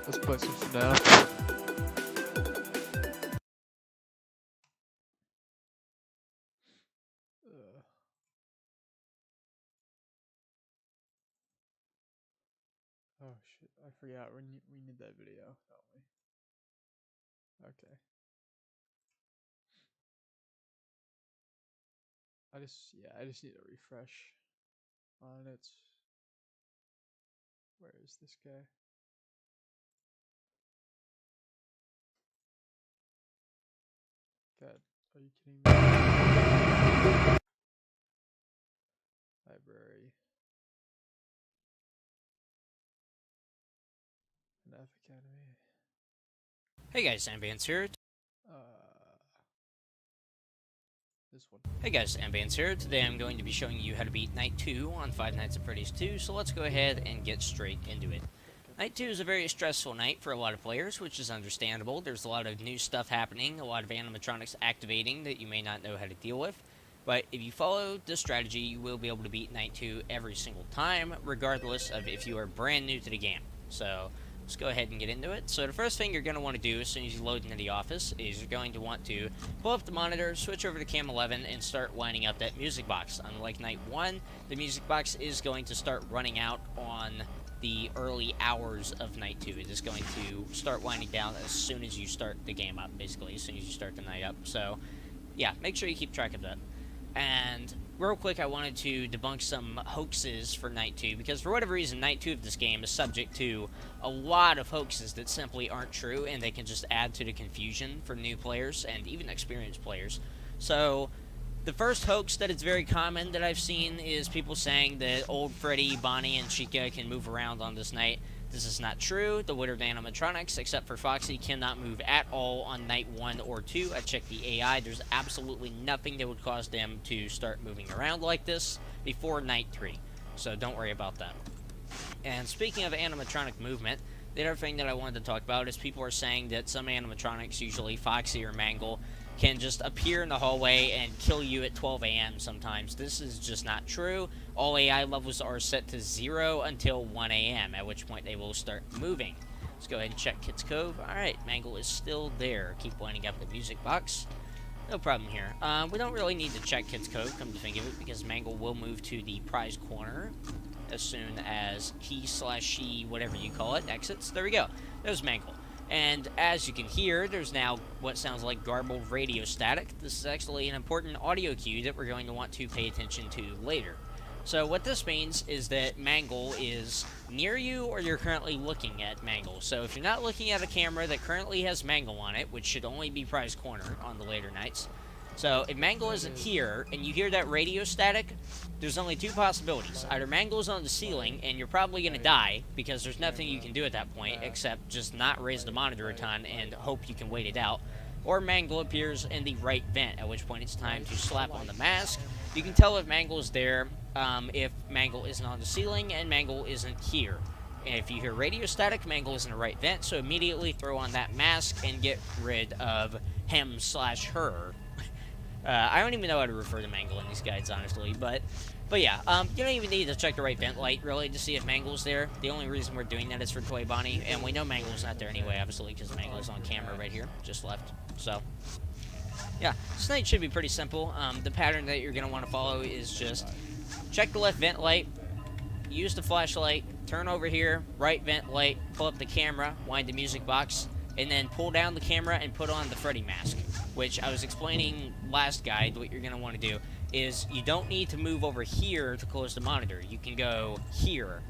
Let's play some FNAF. Oh shit, I forgot we need that video, don't we? Okay. I just need a refresh on it. Where is this guy? God, are you kidding me? Library. FNAF Academy. Hey guys, Ambience here. This one. Hey guys, Ambience here. Today I'm going to be showing you how to beat Night 2 on Five Nights at Freddy's 2, so let's go ahead and get straight into it. Night 2 is a very stressful night for a lot of players, which is understandable. There's a lot of new stuff happening, a lot of animatronics activating that you may not know how to deal with. But if you follow this strategy, you will be able to beat Night 2 every single time, regardless of if you are brand new to the game. So let's go ahead and get into it. So the first thing you're going to want to do as soon as you load into the office is you're going to want to pull up the monitor, switch over to cam 11, and start lining up that music box. Unlike Night 1, the music box is going to start running out on the early hours of Night 2. It is going to start winding down as soon as you start the game up, basically, as soon as you start the night up. So, yeah, make sure you keep track of that. And real quick, I wanted to debunk some hoaxes for Night 2, because for whatever reason, Night 2 of this game is subject to a lot of hoaxes that simply aren't true, and they can just add to the confusion for new players and even experienced players. So, the first hoax that is very common that I've seen is people saying that old Freddy, Bonnie, and Chica can move around on this night. This is not true. The Woodard animatronics, except for Foxy, cannot move at all on Night 1 or 2. I checked the AI. There's absolutely nothing that would cause them to start moving around like this before Night 3. So don't worry about that. And speaking of animatronic movement, the other thing that I wanted to talk about is people are saying that some animatronics, usually Foxy or Mangle, can just appear in the hallway and kill you at 12 a.m. sometimes. This is just not true. All AI levels are set to 0 until 1 a.m., at which point they will start moving. Let's go ahead and check Kit's Cove. Alright, Mangle is still there. Keep lining up the music box. No problem here. We don't really need to check Kit's Cove, come to think of it, because Mangle will move to the prize corner as soon as he/she, whatever you call it, exits. There we go. There's Mangle. And as you can hear, there's now what sounds like garbled radio static. This is actually an important audio cue that we're going to want to pay attention to later. So what this means is that Mangle is near you, or you're currently looking at Mangle. So if you're not looking at a camera that currently has Mangle on it, which should only be prize corner on the later nights. So if Mangle isn't here, and you hear that radio static, there's only two possibilities. Either Mangle's on the ceiling, and you're probably going to die, because there's nothing you can do at that point, except just not raise the monitor a ton and hope you can wait it out. Or Mangle appears in the right vent, at which point it's time to slap on the mask. You can tell if Mangle is there, if Mangle isn't on the ceiling, and Mangle isn't here. And if you hear radio static, Mangle is in the right vent, so immediately throw on that mask and get rid of him/her. I don't even know how to refer to Mangle in these guides, honestly, but yeah, you don't even need to check the right vent light, really, to see if Mangle's there. The only reason we're doing that is for Toy Bonnie, and we know Mangle's not there anyway, obviously, because Mangle's on camera right here, just left, so yeah, this night should be pretty simple. The pattern that you're going to want to follow is just check the left vent light, use the flashlight, turn over here, right vent light, pull up the camera, wind the music box, and then pull down the camera and put on the Freddy mask, which I was explaining last guide. What you're going to want to do is you don't need to move over here to close the monitor. You can go here,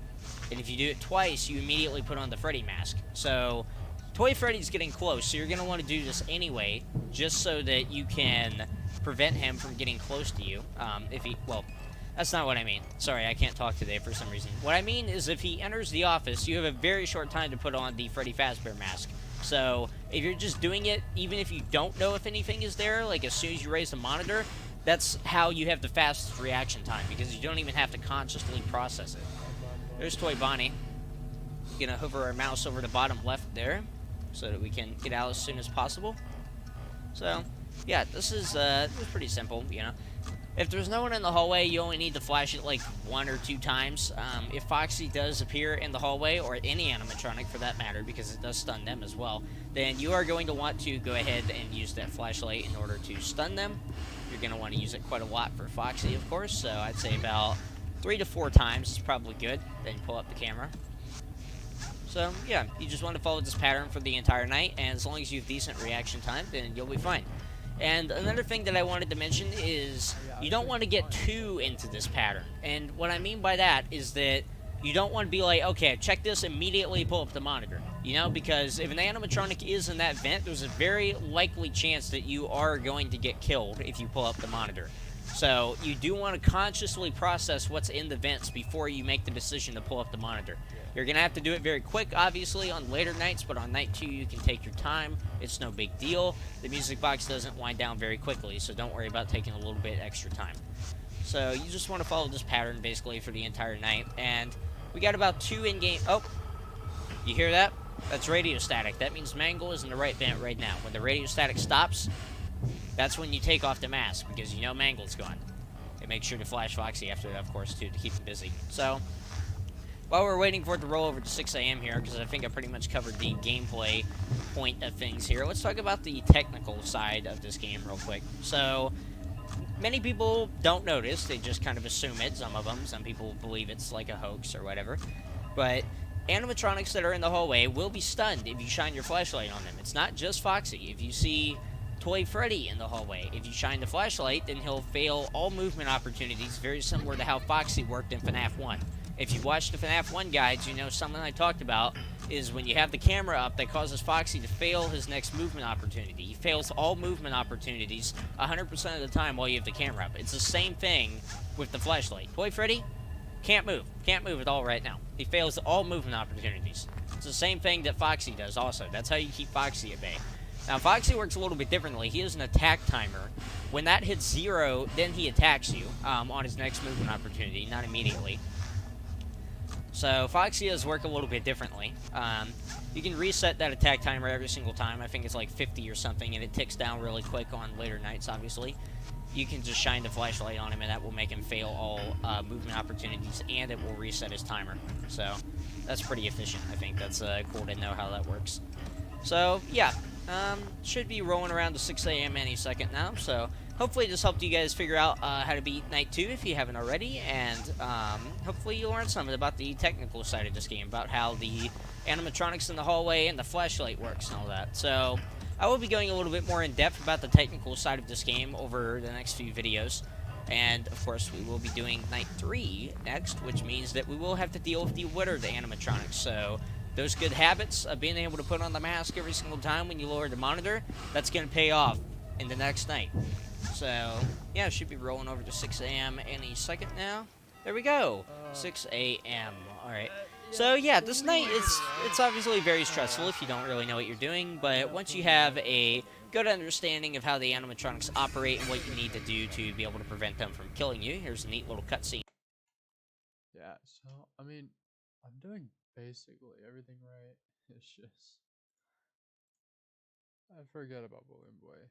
and if you do it twice, you immediately put on the Freddy mask. So Toy Freddy's getting close, so you're going to want to do this anyway, just so that you can prevent him from getting close to you. Well, that's not what I mean. Sorry, I can't talk today for some reason. What I mean is if he enters the office, you have a very short time to put on the Freddy Fazbear mask. So if you're just doing it, even if you don't know if anything is there, like as soon as you raise the monitor, that's how you have the fastest reaction time, because you don't even have to consciously process it. There's Toy Bonnie. Gonna hover our mouse over the bottom left there, so that we can get out as soon as possible. So, yeah, this is pretty simple, you know. If there's no one in the hallway, you only need to flash it like 1 or 2 times. If Foxy does appear in the hallway, or any animatronic for that matter, because it does stun them as well, then you are going to want to go ahead and use that flashlight in order to stun them. You're going to want to use it quite a lot for Foxy, of course, so I'd say about 3 to 4 times is probably good. Then you pull up the camera. So, yeah, you just want to follow this pattern for the entire night, and as long as you have decent reaction time, then you'll be fine. And another thing that I wanted to mention is you don't want to get too into this pattern. And what I mean by that is that you don't want to be like, okay, check this, immediately pull up the monitor. You know, because if an animatronic is in that vent, there's a very likely chance that you are going to get killed if you pull up the monitor. So you do want to consciously process what's in the vents before you make the decision to pull up the monitor. You're going to have to do it very quick, obviously, on later nights, but on night 2, you can take your time. It's no big deal. The music box doesn't wind down very quickly, so don't worry about taking a little bit extra time. So you just want to follow this pattern, basically, for the entire night. And we got about 2 in-game... Oh, you hear that? That's radio static. That means Mangle is in the right vent right now. When the radio static stops, that's when you take off the mask, because you know Mangle's gone. And make sure to flash Foxy after that, of course, too, to keep him busy. So... while we're waiting for it to roll over to 6 a.m. here, because I think I pretty much covered the gameplay point of things here, let's talk about the technical side of this game real quick. So, many people don't notice. They just kind of assume it, some of them. Some people believe it's like a hoax or whatever. But animatronics that are in the hallway will be stunned if you shine your flashlight on them. It's not just Foxy. If you see Toy Freddy in the hallway, if you shine the flashlight, then he'll fail all movement opportunities, very similar to how Foxy worked in FNAF 1. If you watched the FNAF 1 guides, you know something I talked about is when you have the camera up, that causes Foxy to fail his next movement opportunity. He fails all movement opportunities 100% of the time while you have the camera up. It's the same thing with the flashlight. Toy Freddy can't move. Can't move at all right now. He fails all movement opportunities. It's the same thing that Foxy does also. That's how you keep Foxy at bay. Now, Foxy works a little bit differently. He has an attack timer. When that hits 0, then he attacks you on his next movement opportunity, not immediately. So, Foxy does work a little bit differently. You can reset that attack timer every single time. I think it's like 50 or something, and it ticks down really quick on later nights, obviously. You can just shine the flashlight on him, and that will make him fail all movement opportunities, and it will reset his timer. So, that's pretty efficient. I think that's cool to know how that works. So, yeah. Should be rolling around to 6 a.m. any second now, so hopefully this helped you guys figure out how to beat Night 2 if you haven't already, and hopefully you learned something about the technical side of this game, about how the animatronics in the hallway and the flashlight works and all that. So I will be going a little bit more in depth about the technical side of this game over the next few videos, and of course we will be doing Night 3 next, which means that we will have to deal with the Wittered animatronics. So those good habits of being able to put on the mask every single time when you lower the monitor, that's going to pay off in the next night. So, yeah, it should be rolling over to 6 a.m. any second now. There we go. 6 a.m. Alright. So, yeah, this night, it's obviously very stressful if you don't really know what you're doing, but once you have a good understanding of how the animatronics operate and what you need to do to be able to prevent them from killing you, here's a neat little cutscene. Yeah, so, I mean, I'm doing basically everything right. It's just I forget about Balloon Boy.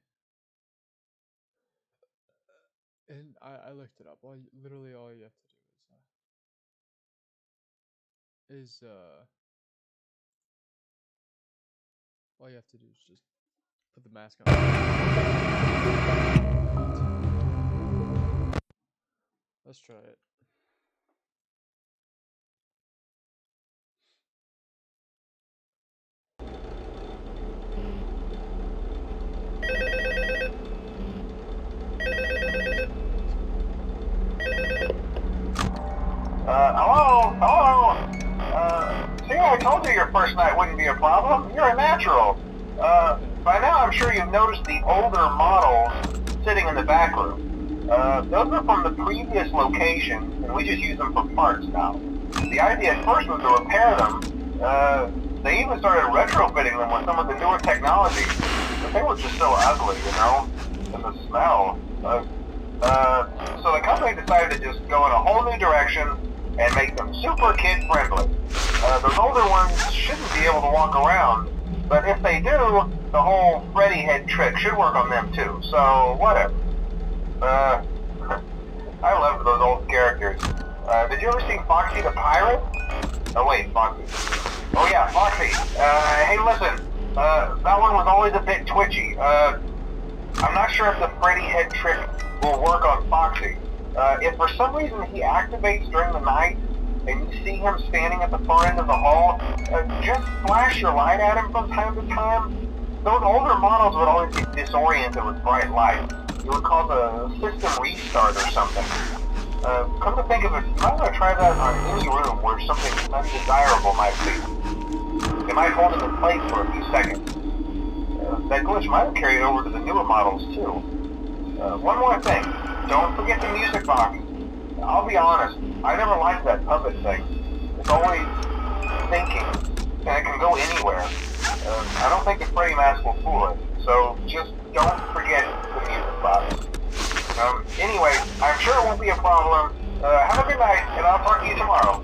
And I looked it up. Literally all you have to do is all you have to do is just put the mask on. Let's try it. Hello? See, I told you your first night wouldn't be a problem. You're a natural. By now I'm sure you've noticed the older models sitting in the back room. Those are from the previous location, and we just use them for parts now. The idea at first was to repair them. They even started retrofitting them with some of the newer technology, but they were just so ugly, you know? And the smell. So the company decided to just go in a whole new direction and make them super kid-friendly. Those older ones shouldn't be able to walk around, but if they do, the whole Freddy head trick should work on them too, so whatever. I loved those old characters. Did you ever see Foxy the Pirate? Oh wait, Foxy. Oh yeah, Foxy. Hey listen, that one was always a bit twitchy. I'm not sure if the Freddy head trick will work on Foxy. If for some reason he activates during the night, and you see him standing at the far end of the hall, just flash your light at him from time to time. Those older models would always get disoriented with bright lights. It would cause a system restart or something. Come to think of it, you might want to try that on any room where something undesirable might be. It might hold him in place for a few seconds. That glitch might have carried over to the newer models too. One more thing, don't forget the music box. I'll be honest, I never liked that puppet thing. It's always thinking, and it can go anywhere. I don't think the Freddy mask will fool it, so just don't forget the music box. Anyway, I'm sure it won't be a problem. Have a good night, and I'll talk to you tomorrow.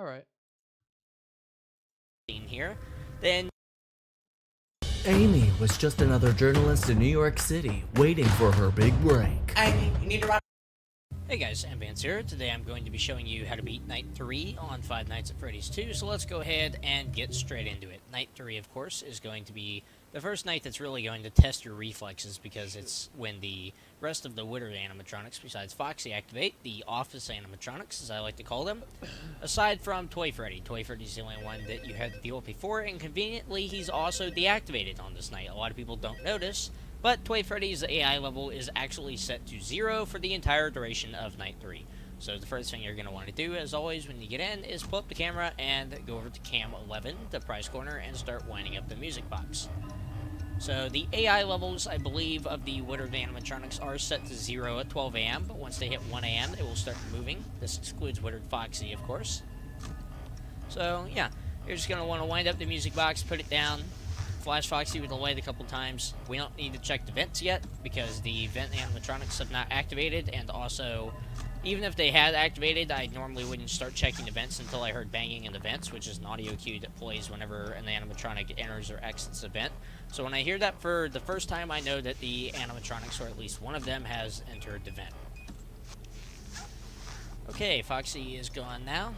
Alright. Here, then Amy was just another journalist in New York City, waiting for her big break. Amy, you need to run. hey guys, Ambance here. Today I'm going to be showing you how to beat Night 3 on Five Nights at Freddy's 2, so let's go ahead and get straight into it. Night 3, of course, is going to be the first night that's really going to test your reflexes, because it's when the rest of the Woodard animatronics, besides Foxy, activate, the office animatronics, as I like to call them, aside from Toy Freddy. Toy Freddy's the only one that you had to deal with before, and conveniently, he's also deactivated on this night. A lot of people don't notice, but Toy Freddy's AI level is actually set to 0 for the entire duration of Night 3. So the first thing you're going to want to do, as always, when you get in, is pull up the camera and go over to Cam 11, the prize corner, and start winding up the music box. So the AI levels, I believe, of the Woodard animatronics are set to 0 at 12 a.m., but once they hit 1 a.m., they will start moving. This excludes Woodard Foxy, of course. So, yeah, you're just going to want to wind up the music box, put it down, flash Foxy with the light a couple times. We don't need to check the vents yet, because the vent animatronics have not activated, and also, even if they had activated, I normally wouldn't start checking the vents until I heard banging in the vents, which is an audio cue that plays whenever an animatronic enters or exits a vent. So when I hear that for the first time, I know that the animatronics, or at least one of them, has entered the vent. Okay, Foxy is gone now.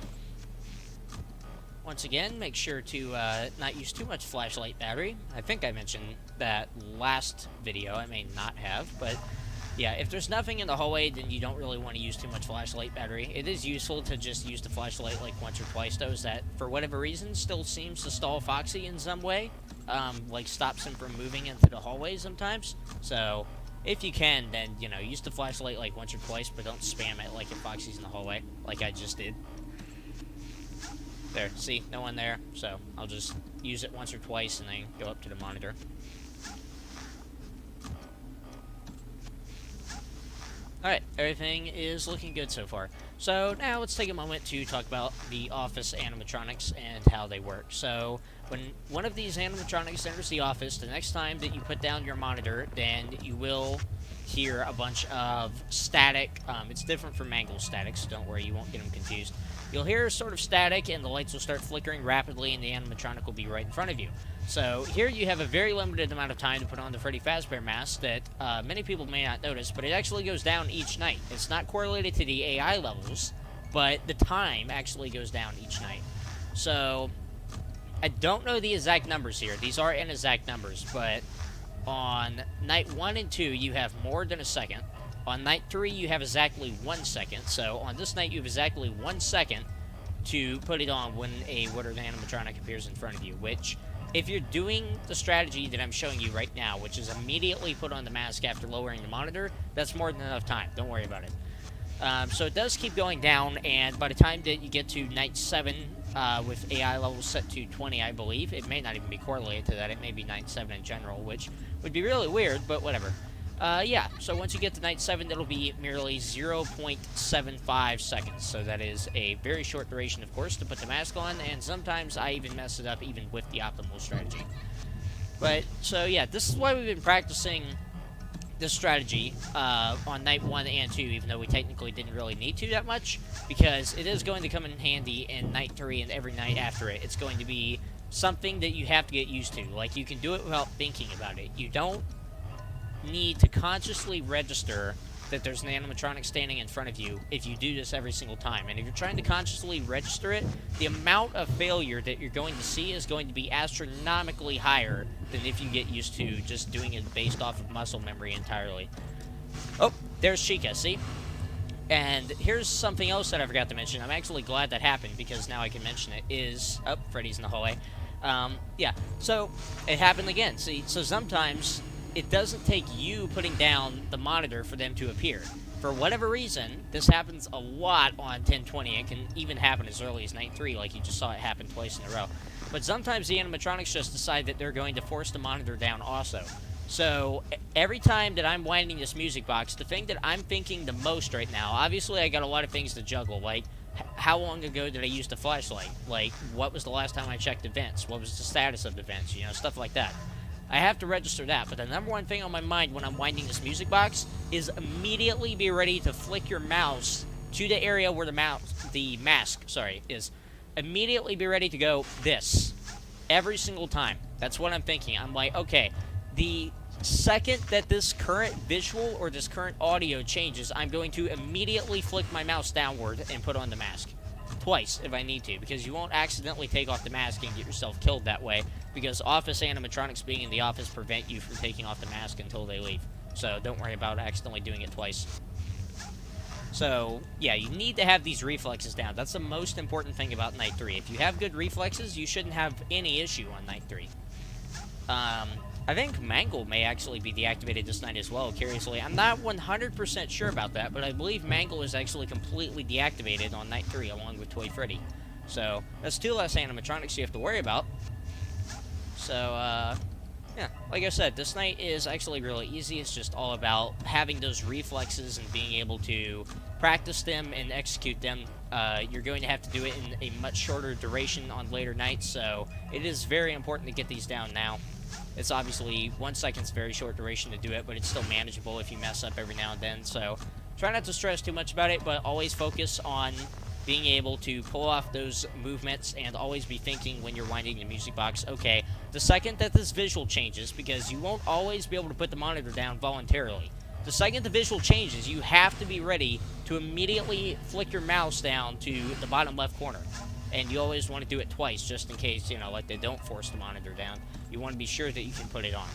Once again, make sure to not use too much flashlight battery. I think I mentioned that last video. I may not have, but yeah, if there's nothing in the hallway, then you don't really want to use too much flashlight battery. It is useful to just use the flashlight like once or twice, though, as that, for whatever reason, still seems to stall Foxy in some way. Like, stops him from moving into the hallway sometimes. So, if you can, then, you know, use the flashlight like once or twice, but don't spam it like if Foxy's in the hallway, like I just did. There, see? No one there. So, I'll just use it once or twice and then go up to the monitor. Alright, everything is looking good so far. So now let's take a moment to talk about the office animatronics and how they work. So when one of these animatronics enters the office, the next time that you put down your monitor, then you will hear a bunch of static. It's different from Mangle static, so don't worry, you won't get them confused. You'll hear sort of static, and the lights will start flickering rapidly, and the animatronic will be right in front of you. So here you have a very limited amount of time to put on the Freddy Fazbear mask that many people may not notice, but it actually goes down each night. It's not correlated to the AI levels, but the time actually goes down each night. So I don't know the exact numbers here. These are inexact numbers, but on night 1 and 2, you have more than a second. On night 3, you have exactly 1 second. So on this night, you have exactly 1 second to put it on when a Woodard animatronic appears in front of you, which, if you're doing the strategy that I'm showing you right now, which is immediately put on the mask after lowering the monitor, that's more than enough time. Don't worry about it. So it does keep going down, and by the time that you get to night 7, with AI levels set to 20, I believe, it may not even be correlated to that. It may be night 7 in general, which would be really weird, but whatever. Yeah, so once you get to night 7, it'll be merely 0.75 seconds. So that is a very short duration, of course, to put the mask on, and sometimes I even mess it up even with the optimal strategy. But, so yeah, this is why we've been practicing this strategy on night 1 and 2, even though we technically didn't really need to that much, because it is going to come in handy in night 3 and every night after it. It's going to be something that you have to get used to. Like, you can do it without thinking about it. You don't need to consciously register that there's an animatronic standing in front of you if you do this every single time. And if you're trying to consciously register it, the amount of failure that you're going to see is going to be astronomically higher than if you get used to just doing it based off of muscle memory entirely. Oh, there's Chica, see? And here's something else that I forgot to mention. I'm actually glad that happened, because now I can mention it, is... Oh, Freddy's in the hallway. Yeah, so it happened again. See, so sometimes it doesn't take you putting down the monitor for them to appear. For whatever reason, this happens a lot on 1020. It can even happen as early as night 3, like you just saw it happen twice in a row. But sometimes the animatronics just decide that they're going to force the monitor down also. So every time that I'm winding this music box, the thing that I'm thinking the most right now, obviously I got a lot of things to juggle, like how long ago did I use the flashlight? Like, what was the last time I checked the vents? What was the status of the vents? You know, stuff like that. I have to register that, but the number one thing on my mind when I'm winding this music box is immediately be ready to flick your mouse to the area where the mask is. immediately be ready to go this. Every single time. That's what I'm thinking. I'm like, okay, the second that this current visual or this current audio changes, I'm going to immediately flick my mouse downward and put on the mask. Twice, if I need to, because you won't accidentally take off the mask and get yourself killed that way, because office animatronics being in the office prevent you from taking off the mask until they leave. So don't worry about accidentally doing it twice. So, yeah, you need to have these reflexes down. That's the most important thing about Night 3. If you have good reflexes, you shouldn't have any issue on Night 3. I think Mangle may actually be deactivated this night as well, curiously. I'm not 100% sure about that, but I believe Mangle is actually completely deactivated on Night 3, along with Toy Freddy. So, that's 2 less animatronics you have to worry about. So, yeah, like I said, this night is actually really easy. It's just all about having those reflexes and being able to practice them and execute them. You're going to have to do it in a much shorter duration on later nights, so it is very important to get these down now. It's obviously 1 second's very short duration to do it, but it's still manageable if you mess up every now and then. So try not to stress too much about it, but always focus on being able to pull off those movements and always be thinking when you're winding the music box, okay, the second that this visual changes, because you won't always be able to put the monitor down voluntarily. The second the visual changes, you have to be ready to immediately flick your mouse down to the bottom left corner. And you always want to do it twice, just in case, you know, like they don't force the monitor down. You want to be sure that you can put it on.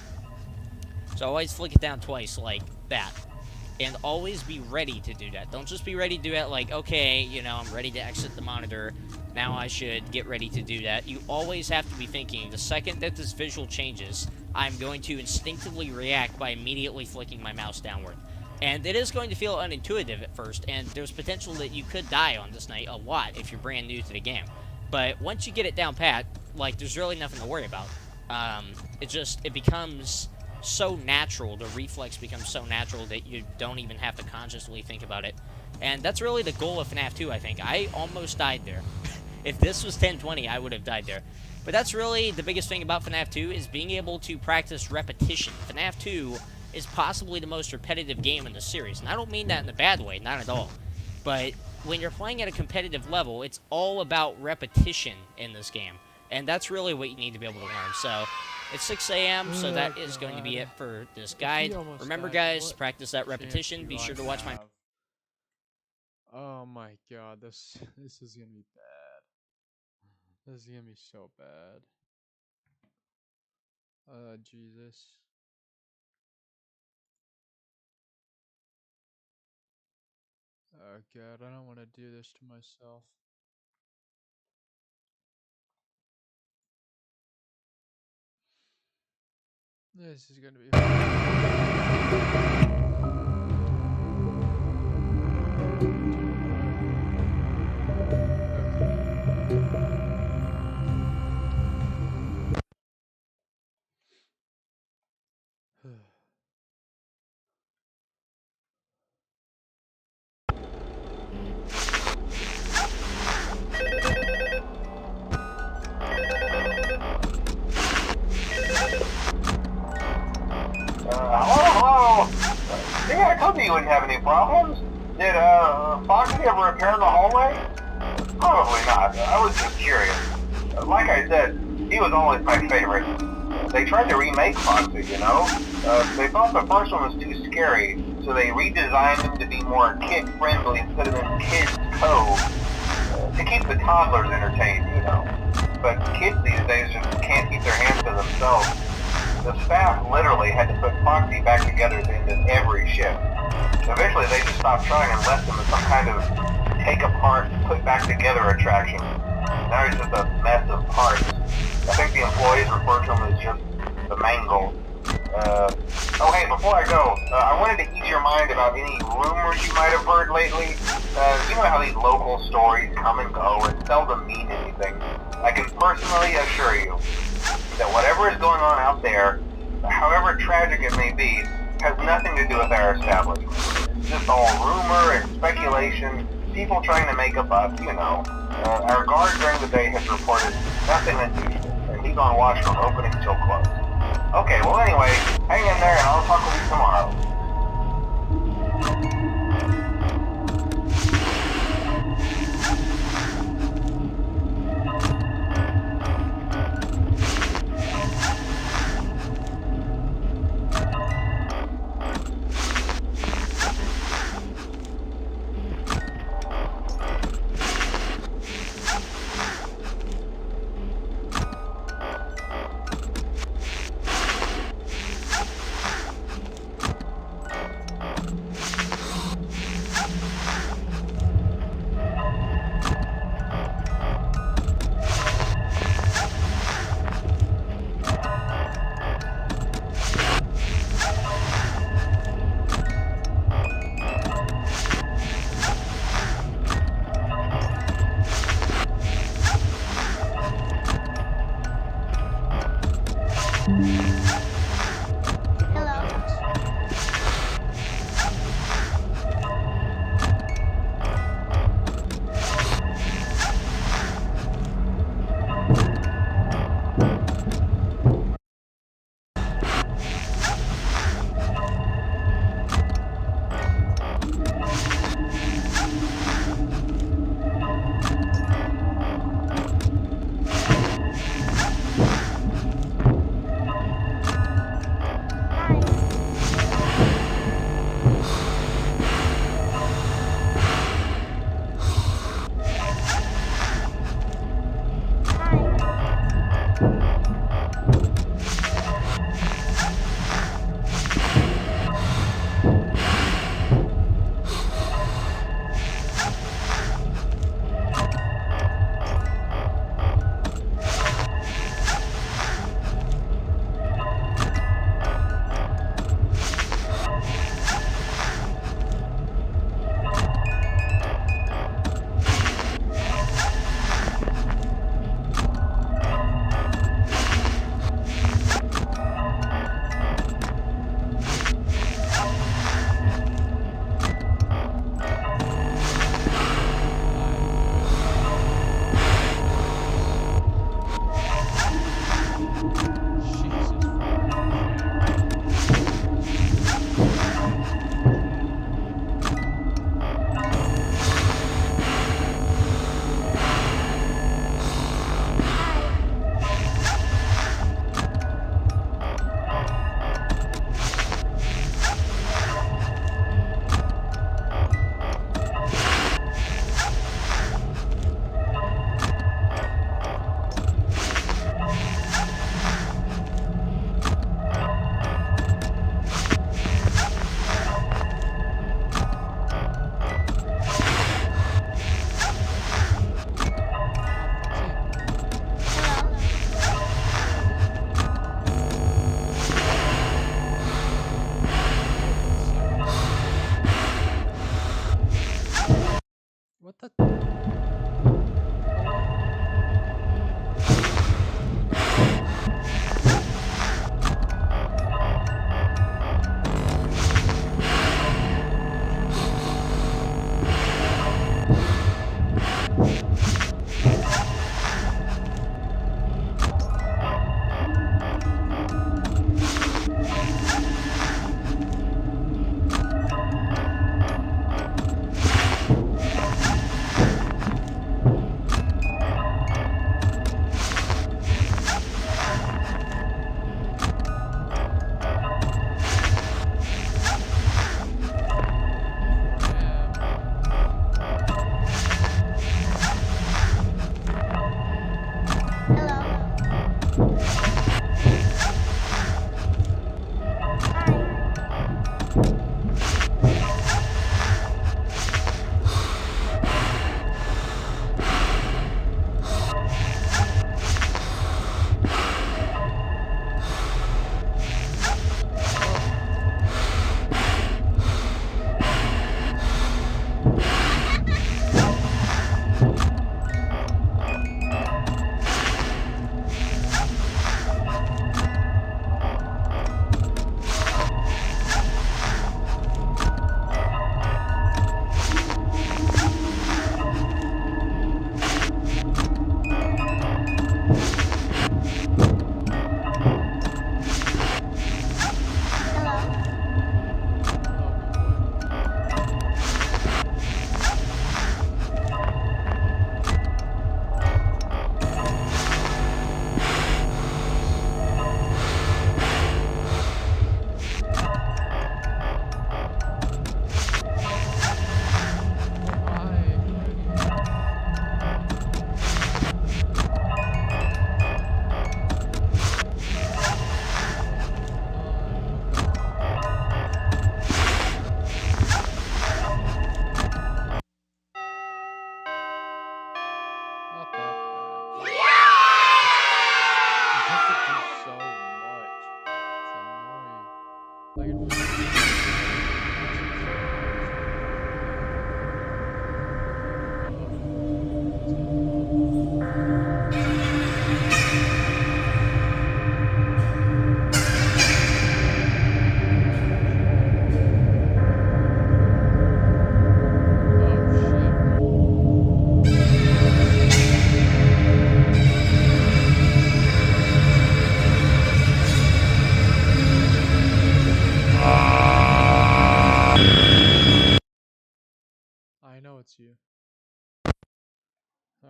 So always flick it down twice, like that. And always be ready to do that. Don't just be ready to do it like, okay, you know, I'm ready to exit the monitor. Now I should get ready to do that. You always have to be thinking, the second that this visual changes, I'm going to instinctively react by immediately flicking my mouse downward. And it is going to feel unintuitive at first, and there's potential that you could die on this night a lot if you're brand new to the game. But once you get it down pat, like, there's really nothing to worry about. It becomes so natural, the reflex becomes so natural that you don't even have to consciously think about it. And that's really the goal of FNAF 2, I think. I almost died there. If this was 1020, I would have died there. But that's really the biggest thing about FNAF 2, is being able to practice repetition. FNAF 2 is possibly the most repetitive game in the series. And I don't mean that in a bad way, not at all. But when you're playing at a competitive level, it's all about repetition in this game. And that's really what you need to be able to learn. So, it's 6 a.m., so that is going to be it for this guide. Remember, guys, practice that repetition. Be sure to watch my... Oh my god, this is gonna be bad. This is gonna be so bad. Jesus. Oh god, I don't want to do this to myself. This is gonna be Hello? See, I told you you wouldn't have any problems. Did, Foxy ever appear in the hallway? Probably not. I was just curious. Like I said, he was always my favorite. They tried to remake Foxy, you know? They thought the first one was too scary, so they redesigned him to be more kid-friendly and put him in Kids Cove to keep the toddlers entertained, you know? But kids these days just can't keep their hands to themselves. The staff literally had to put Foxy back together at the end of every shift. Eventually they just stopped trying and left him as some kind of take apart, put back together attraction. Now he's just a mess of parts. I think the employees refer to him as just the Mangle. Oh hey, before I go, I wanted to ease your mind about any rumors you might have heard lately. You know how these local stories come and go and seldom mean anything. I can personally assure you that whatever is going on out there, however tragic it may be, has nothing to do with our establishment. It's just all rumor and speculation, people trying to make a buck, you know. Our guard during the day has reported nothing unusual, and he's on watch from opening till close. Okay, well anyway, hang in there and I'll talk with you tomorrow.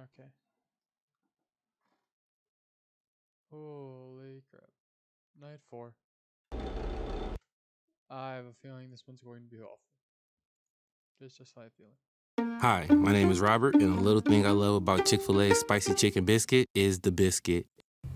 Okay. Holy crap. Night 4. I have a feeling this one's going to be awful. Just a slight feeling. Hi, my name is Robert, and a little thing I love about Chick-fil-A's spicy chicken biscuit is the biscuit.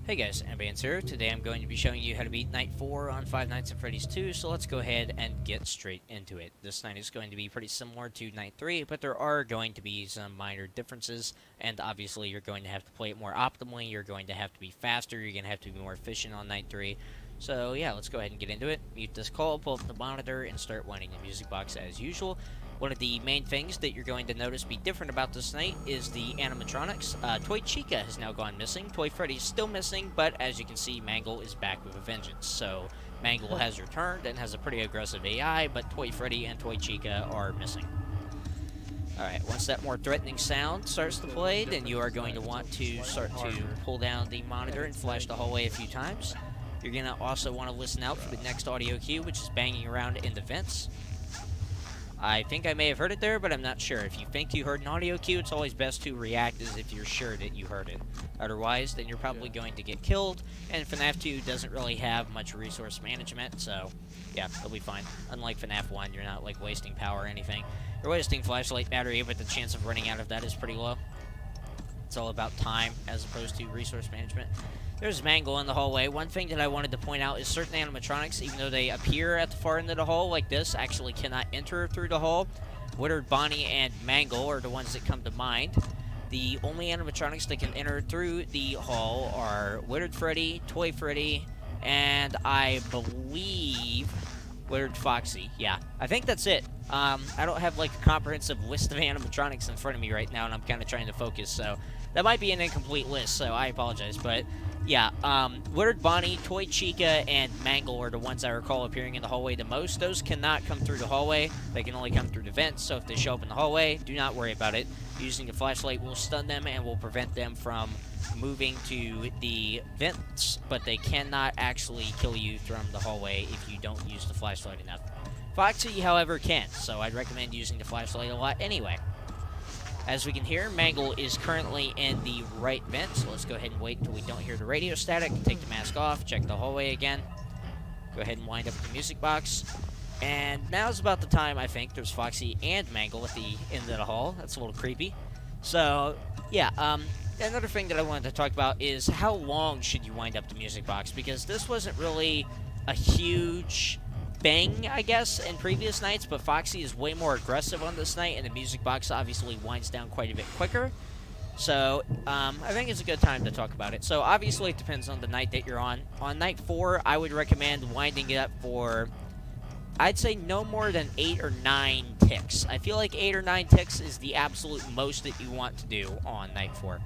Hey guys, Ambience here. Today I'm going to be showing you how to beat Night 4 on Five Nights at Freddy's 2, so let's go ahead and get straight into it. This night is going to be pretty similar to Night 3, but there are going to be some minor differences, and obviously you're going to have to play it more optimally, you're going to have to be faster, you're going to have to be more efficient on Night 3. So yeah, let's go ahead and get into it. Mute this call, pull up the monitor, and start winding the music box as usual. One of the main things that you're going to notice be different about this night is the animatronics. Toy Chica has now gone missing. Toy Freddy's still missing, but as you can see, Mangle is back with a vengeance. So Mangle has returned and has a pretty aggressive AI, but Toy Freddy and Toy Chica are missing. Alright, once that more threatening sound starts to play, then you are going to want to start to pull down the monitor and flash the hallway a few times. You're going to also want to listen out for the next audio cue, which is banging around in the vents. I think I may have heard it there, but I'm not sure. If you think you heard an audio cue, it's always best to react as if you're sure that you heard it. Otherwise, then you're probably going to get killed, and FNAF 2 doesn't really have much resource management, so yeah, it'll be fine. Unlike FNAF 1, you're not, like, wasting power or anything. You're wasting flashlight battery, but the chance of running out of that is pretty low. It's all about time as opposed to resource management. There's Mangle in the hallway. One thing that I wanted to point out is certain animatronics, even though they appear at the far end of the hall like this, actually cannot enter through the hall. Withered Bonnie and Mangle are the ones that come to mind. The only animatronics that can enter through the hall are Withered Freddy, Toy Freddy, and I believe Withered Foxy. Yeah, I think that's it. I don't have like a comprehensive list of animatronics in front of me right now, and I'm kind of trying to focus, so that might be an incomplete list, so I apologize, but yeah, Withered Bonnie, Toy Chica, and Mangle are the ones I recall appearing in the hallway the most. Those cannot come through the hallway. They can only come through the vents, so if they show up in the hallway, do not worry about it. Using the flashlight will stun them and will prevent them from moving to the vents, but they cannot actually kill you from the hallway if you don't use the flashlight enough. Foxy, however, can, so I'd recommend using the flashlight a lot anyway. As we can hear, Mangle is currently in the right vent, so let's go ahead and wait until we don't hear the radio static. Take the mask off, check the hallway again. Go ahead and wind up the music box. And now's about the time, I think, there's Foxy and Mangle at the end of the hall. That's a little creepy. So, yeah, another thing that I wanted to talk about is how long should you wind up the music box? Because this wasn't really a huge bang, I guess, in previous nights, but Foxy is way more aggressive on this night, and the music box obviously winds down quite a bit quicker. So, I think it's a good time to talk about it. So, obviously, it depends on the night that you're on. On night 4, I would recommend winding it up for, I'd say, no more than 8 or 9 ticks. I feel like 8 or 9 ticks is the absolute most that you want to do on night 4.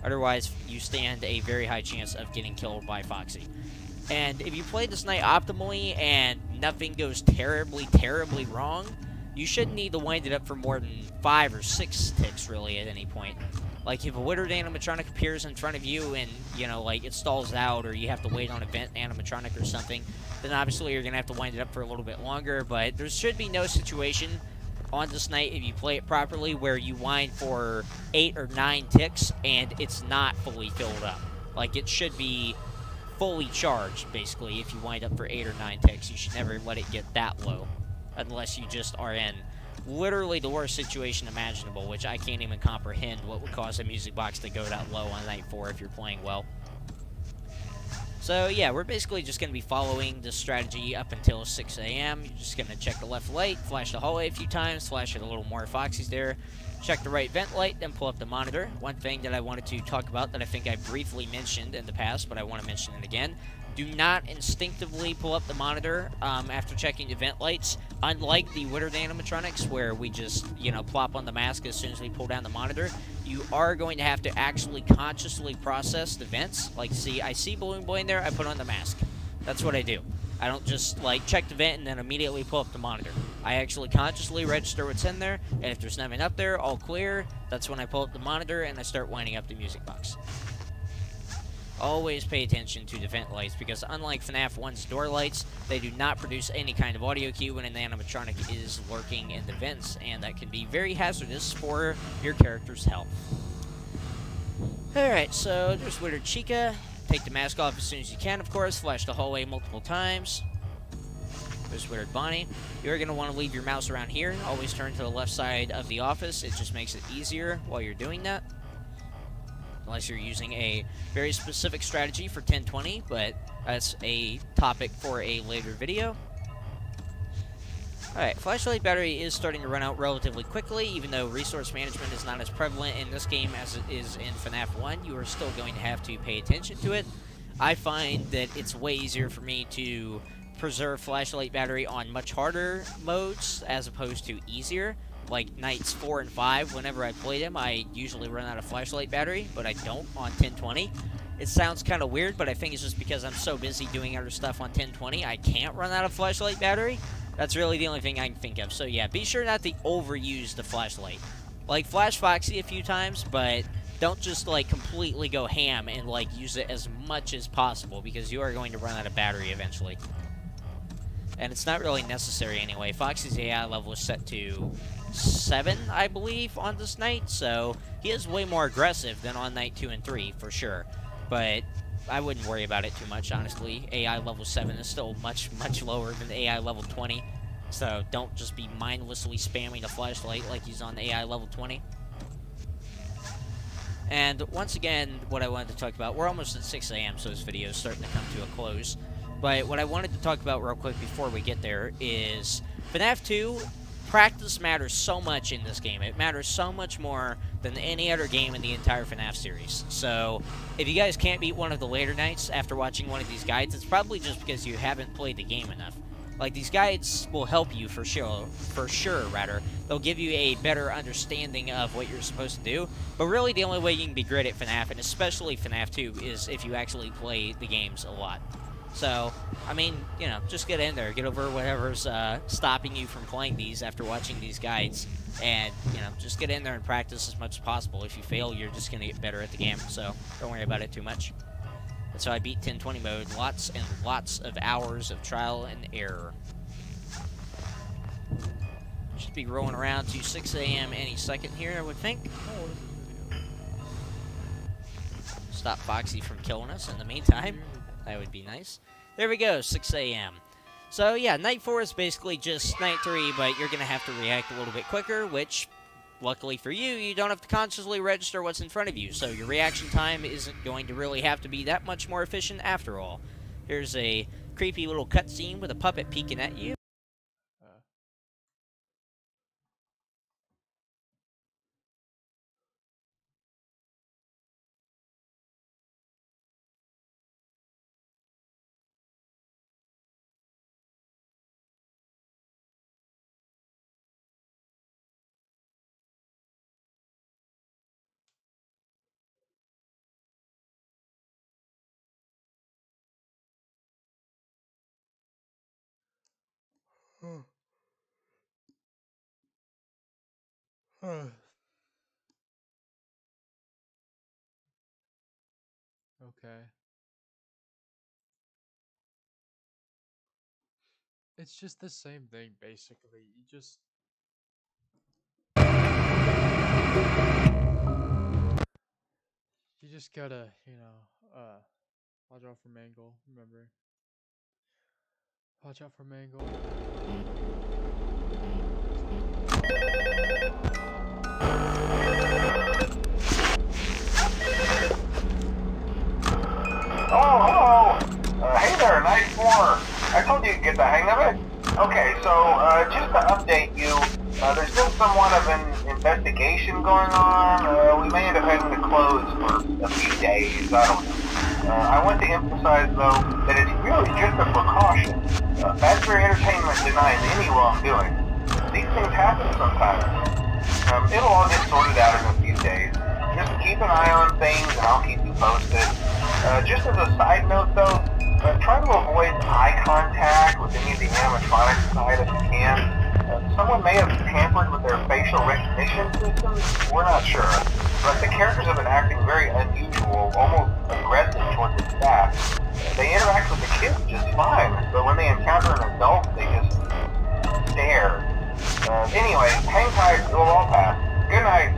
Otherwise, you stand a very high chance of getting killed by Foxy. And if you play this night optimally and nothing goes terribly, terribly wrong, you shouldn't need to wind it up for more than 5 or 6 ticks, really, at any point. Like, if a withered animatronic appears in front of you and, you know, like, it stalls out or you have to wait on a vent animatronic or something, then obviously you're going to have to wind it up for a little bit longer. But there should be no situation on this night, if you play it properly, where you wind for 8 or 9 ticks and it's not fully filled up. Like, it should be fully charged, basically. If you wind up for 8 or 9 ticks, you should never let it get that low, unless you just are in literally the worst situation imaginable, which I can't even comprehend what would cause a music box to go that low on night 4 if you're playing well. So yeah, we're basically just going to be following this strategy up until 6 a.m. You're just going to check the left light, flash the hallway a few times, flash it a little more. Foxy's there. Check the right vent light, then pull up the monitor. One thing that I wanted to talk about that I think I briefly mentioned in the past, but I want to mention it again. Do not instinctively pull up the monitor after checking the vent lights. Unlike the withered animatronics, where we just, you know, plop on the mask as soon as we pull down the monitor, you are going to have to actually consciously process the vents. Like, see, I see Balloon Boy in there, I put on the mask. That's what I do. I don't just, like, check the vent and then immediately pull up the monitor. I actually consciously register what's in there, and if there's nothing up there, all clear, that's when I pull up the monitor and I start winding up the music box. Always pay attention to the vent lights, because unlike FNAF 1's door lights, they do not produce any kind of audio cue when an animatronic is lurking in the vents, and that can be very hazardous for your character's health. Alright, so there's Withered Chica. Take the mask off as soon as you can, of course. Flash the hallway multiple times. There's Withered Bonnie. You're going to want to leave your mouse around here. Always turn to the left side of the office. It just makes it easier while you're doing that. Unless you're using a very specific strategy for 1020, but that's a topic for a later video. Alright, flashlight battery is starting to run out relatively quickly, even though resource management is not as prevalent in this game as it is in FNAF 1. You are still going to have to pay attention to it. I find that it's way easier for me to preserve flashlight battery on much harder modes as opposed to easier. Like nights 4 and 5, whenever I play them, I usually run out of flashlight battery, but I don't on 1020. It sounds kind of weird, but I think it's just because I'm so busy doing other stuff on 1020, I can't run out of flashlight battery. That's really the only thing I can think of. So yeah, be sure not to overuse the flashlight. Like, flash Foxy a few times, but don't just, like, completely go ham and, like, use it as much as possible, because you are going to run out of battery eventually. And it's not really necessary anyway. Foxy's AI level is set to 7, I believe, on this night, so he is way more aggressive than on night 2 and 3, for sure. But I wouldn't worry about it too much, honestly. AI level 7 is still much, much lower than AI level 20, so don't just be mindlessly spamming the flashlight like he's on AI level 20. And once again, what I wanted to talk about, we're almost at 6 AM, so this video is starting to come to a close. But what I wanted to talk about real quick before we get there is FNAF 2, practice matters so much in this game. It matters so much more than any other game in the entire FNAF series. So if you guys can't beat one of the later nights after watching one of these guides, it's probably just because you haven't played the game enough. Like, these guides will help you for sure, rather. They'll give you a better understanding of what you're supposed to do. But really, the only way you can be great at FNAF, and especially FNAF 2, is if you actually play the games a lot. So, I mean, you know, just get in there. Get over whatever's stopping you from playing these after watching these guides. And, you know, just get in there and practice as much as possible. If you fail, you're just going to get better at the game. So, don't worry about it too much. That's how I beat 1020 mode. Lots and lots of hours of trial and error. Should be rolling around to 6 AM any second here, I would think. Stop Foxy from killing us in the meantime. That would be nice. There we go, 6 AM. So, yeah, Night 4 is basically just Night 3, but you're going to have to react a little bit quicker, which, luckily for you, you don't have to consciously register what's in front of you, so your reaction time isn't going to really have to be that much more efficient after all. Here's a creepy little cutscene with a puppet peeking at you. Okay. It's just the same thing, basically. You just gotta, you know, watch out for Mangle, remember. Watch out for Mangle. Oh, hello. Hey there, Night 4. I told you to get the hang of it. Okay, so just to update you, there's been somewhat of an investigation going on. We may end up having to close for a few days. I don't know. I want to emphasize, though, that it's really just a precaution. Fazbear Entertainment denies any wrongdoing. These things happen sometimes. It'll all get sorted out in a few days. Just keep an eye on things, and I'll keep you posted. Just as a side note, though, try to avoid eye contact with any of the animatronics side if you can. Someone may have tampered with their facial recognition systems. We're not sure. But the characters have been acting very unusual, almost aggressive towards the staff. They interact with the kids just fine, but when they encounter an adult, they just stare. Anyway, hang tight, it'll all pass. Good night.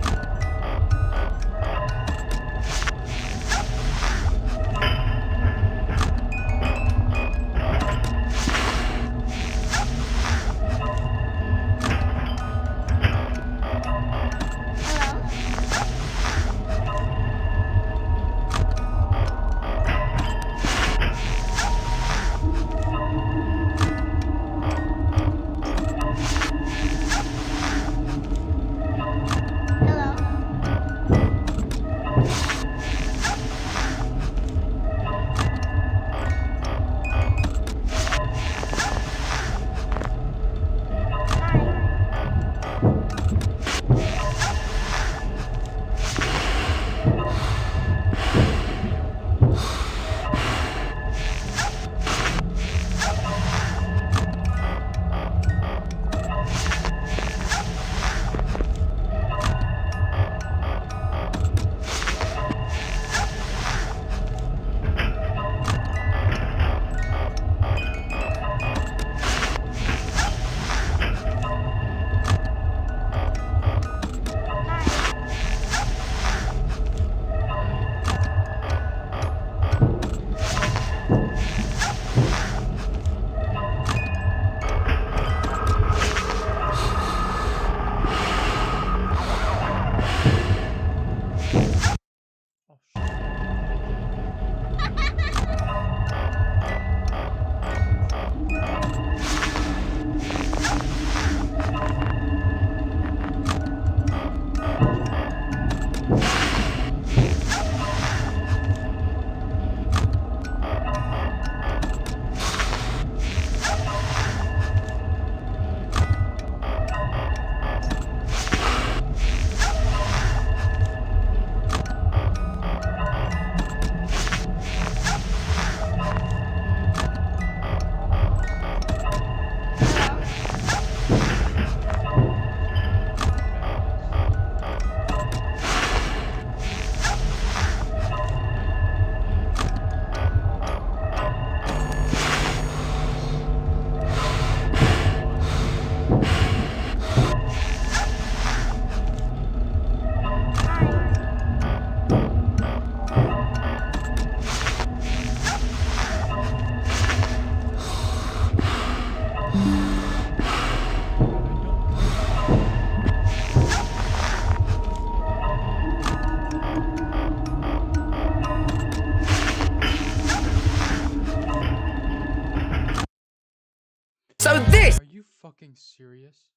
fucking serious?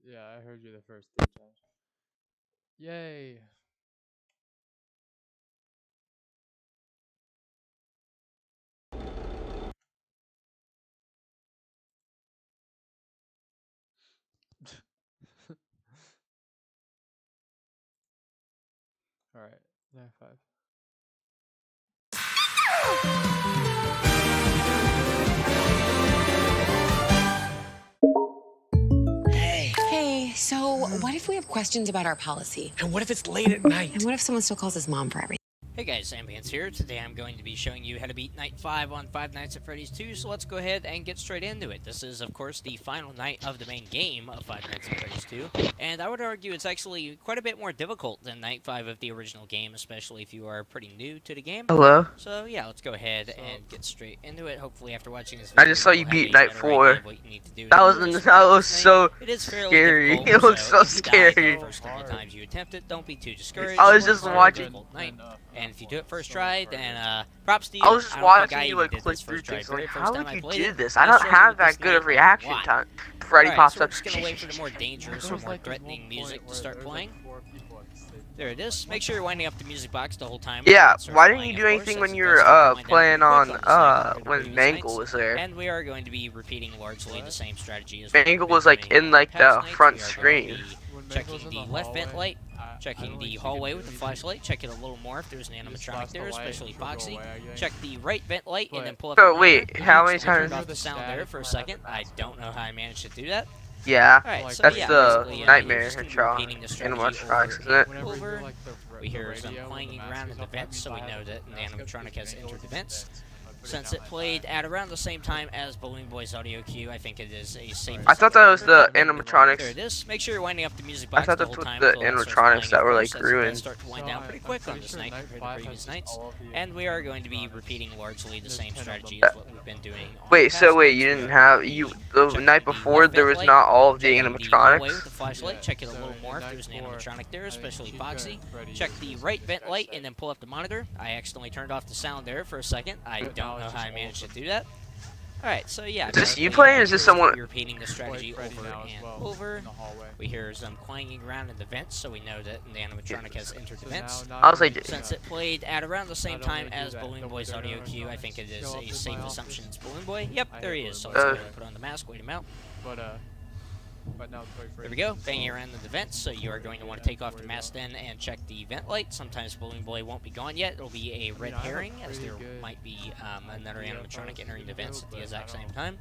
Yeah, I heard you the first 3 times. Yay. Alright, night 5. Hey, so what if we have questions about our policy? And what if it's late at night? And what if someone still calls us mom for everything? Hey guys, Ambience here. Today I'm going to be showing you how to beat Night 5 on Five Nights at Freddy's 2, so let's go ahead and get straight into it. This is, of course, the final night of the main game of Five Nights at Freddy's 2, and I would argue it's actually quite a bit more difficult than Night 5 of the original game, especially if you are pretty new to the game. Hello? So yeah, let's go ahead and get straight into it. Hopefully after watching this video, I just saw you you'll have beat a Night better 4. idea of what you need to do That to was do this so It is fairly scary. difficult, It was so if you die scary. the first couple of times you attempt it, don't be too discouraged. I was just It's a watching- difficult night. And if you do it first try, then props to you. I was just don't think watching I you even like did click this through first try. things Very like, first how time would I you played do it, this? I I don't struggled have with this that good of night a reaction lot. time Freddy Alright, pops so we're up. just gonna wait for the more dangerous or more threatening music to start playing. There it is. Make sure you're winding up the music box the whole time. Yeah, It starts why didn't playing, you of do course, anything as when it you does start to were wind down playing pretty on quick this night compared to when previous Mangle nights. was there? And we are going to be repeating largely the same strategy as what Mangle we've been was like doing in like past the nights. front We are going to screen. be checking the left vent light, checking the hallway with the flashlight, check it a little more if there's an animatronic there, especially Foxy. Check the right vent light and then pull up the So monitor. wait, how many I turned times? off the sound there for a second. I don't know how I managed to do that. Yeah, Alright, so that's yeah, the basically, you're nightmare just gonna be trial repeating the in strategy animatronics, isn't over it? and over. We hear some clanging around in the vents, so we know that an animatronic has entered the vents. Since it played at around the same time as Balloon Boy's audio cue, I think it is a safe. I thought that was the There animatronics. it is. Make sure you're winding up the music I box thought the that's whole what time. the until it starts animatronics playing, that of were course, like as it ruined. does start to wind down pretty quick on this night compared to previous nights. And we are going to be repeating largely the same strategy as what we've been doing. Wait, so wait, you didn't have the night before there was not all of the animatronics? With the flashlight, check it a little more if there's an animatronic there, especially Foxy. Check the right vent light and then pull up the monitor. I accidentally turned off the sound there for a second. I don't know how I managed to do that. Alright, so yeah. Is this you playing, or is this someone? Repeating the strategy over and over. We hear some clanging around in the vents, so we know that the animatronic has entered the vents. I was like, Since it played at around the same time as Balloon Boy's audio cue, I think it is a safe assumption it's Balloon Boy. Yep, there he is. So let's go ahead and put on the mask, wait him out. There we go, banging around in the vents, so you are going to want to take off the mask then and check the vent light. Sometimes Balloon Boy won't be gone yet. It'll be a red herring, as there might be another animatronic entering the vents at the exact same time.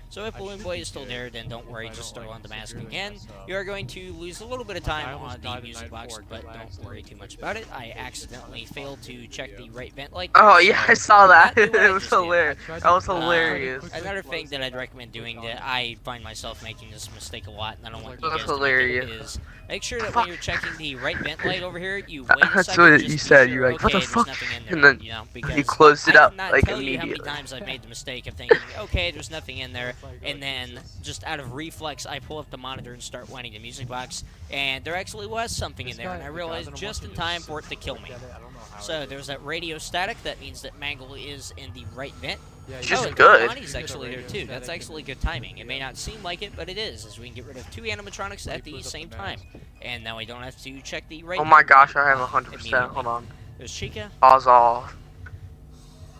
So if Balloon Boy is still there, then don't worry, just throw on the mask again. You are going to lose a little bit of time on the music box, but don't worry too much about it. I accidentally failed to check the right vent light. oh yeah, I saw that. Exactly what I It was just did. hilarious. That was hilarious. Another thing that I'd recommend doing that I find myself making this mistake a lot, and I don't want you That's guys to make hilarious. it, is make sure that when you're checking the right vent light over here, you wait a That's second, what just you be said. sure, You're like, what okay, the there's fuck? nothing in there, And then you know, you because closed it I up cannot like tell you how many immediately. times I've made the mistake of thinking, okay, there's nothing in there, and then just out of reflex, I pull up the monitor and start winding the music box, and there actually was something in there, and I realized just in time for it to kill me. So there's that radio static. That means that Mangle is in the right vent. Just and good. Bonnie's actually there too. That's actually good timing. It may not seem like it, but it is, as we can get rid of two animatronics at the same time. And now we don't have to check the right Oh my vent gosh, I have immediately. 100%. Hold on. There's Chica. Pause off.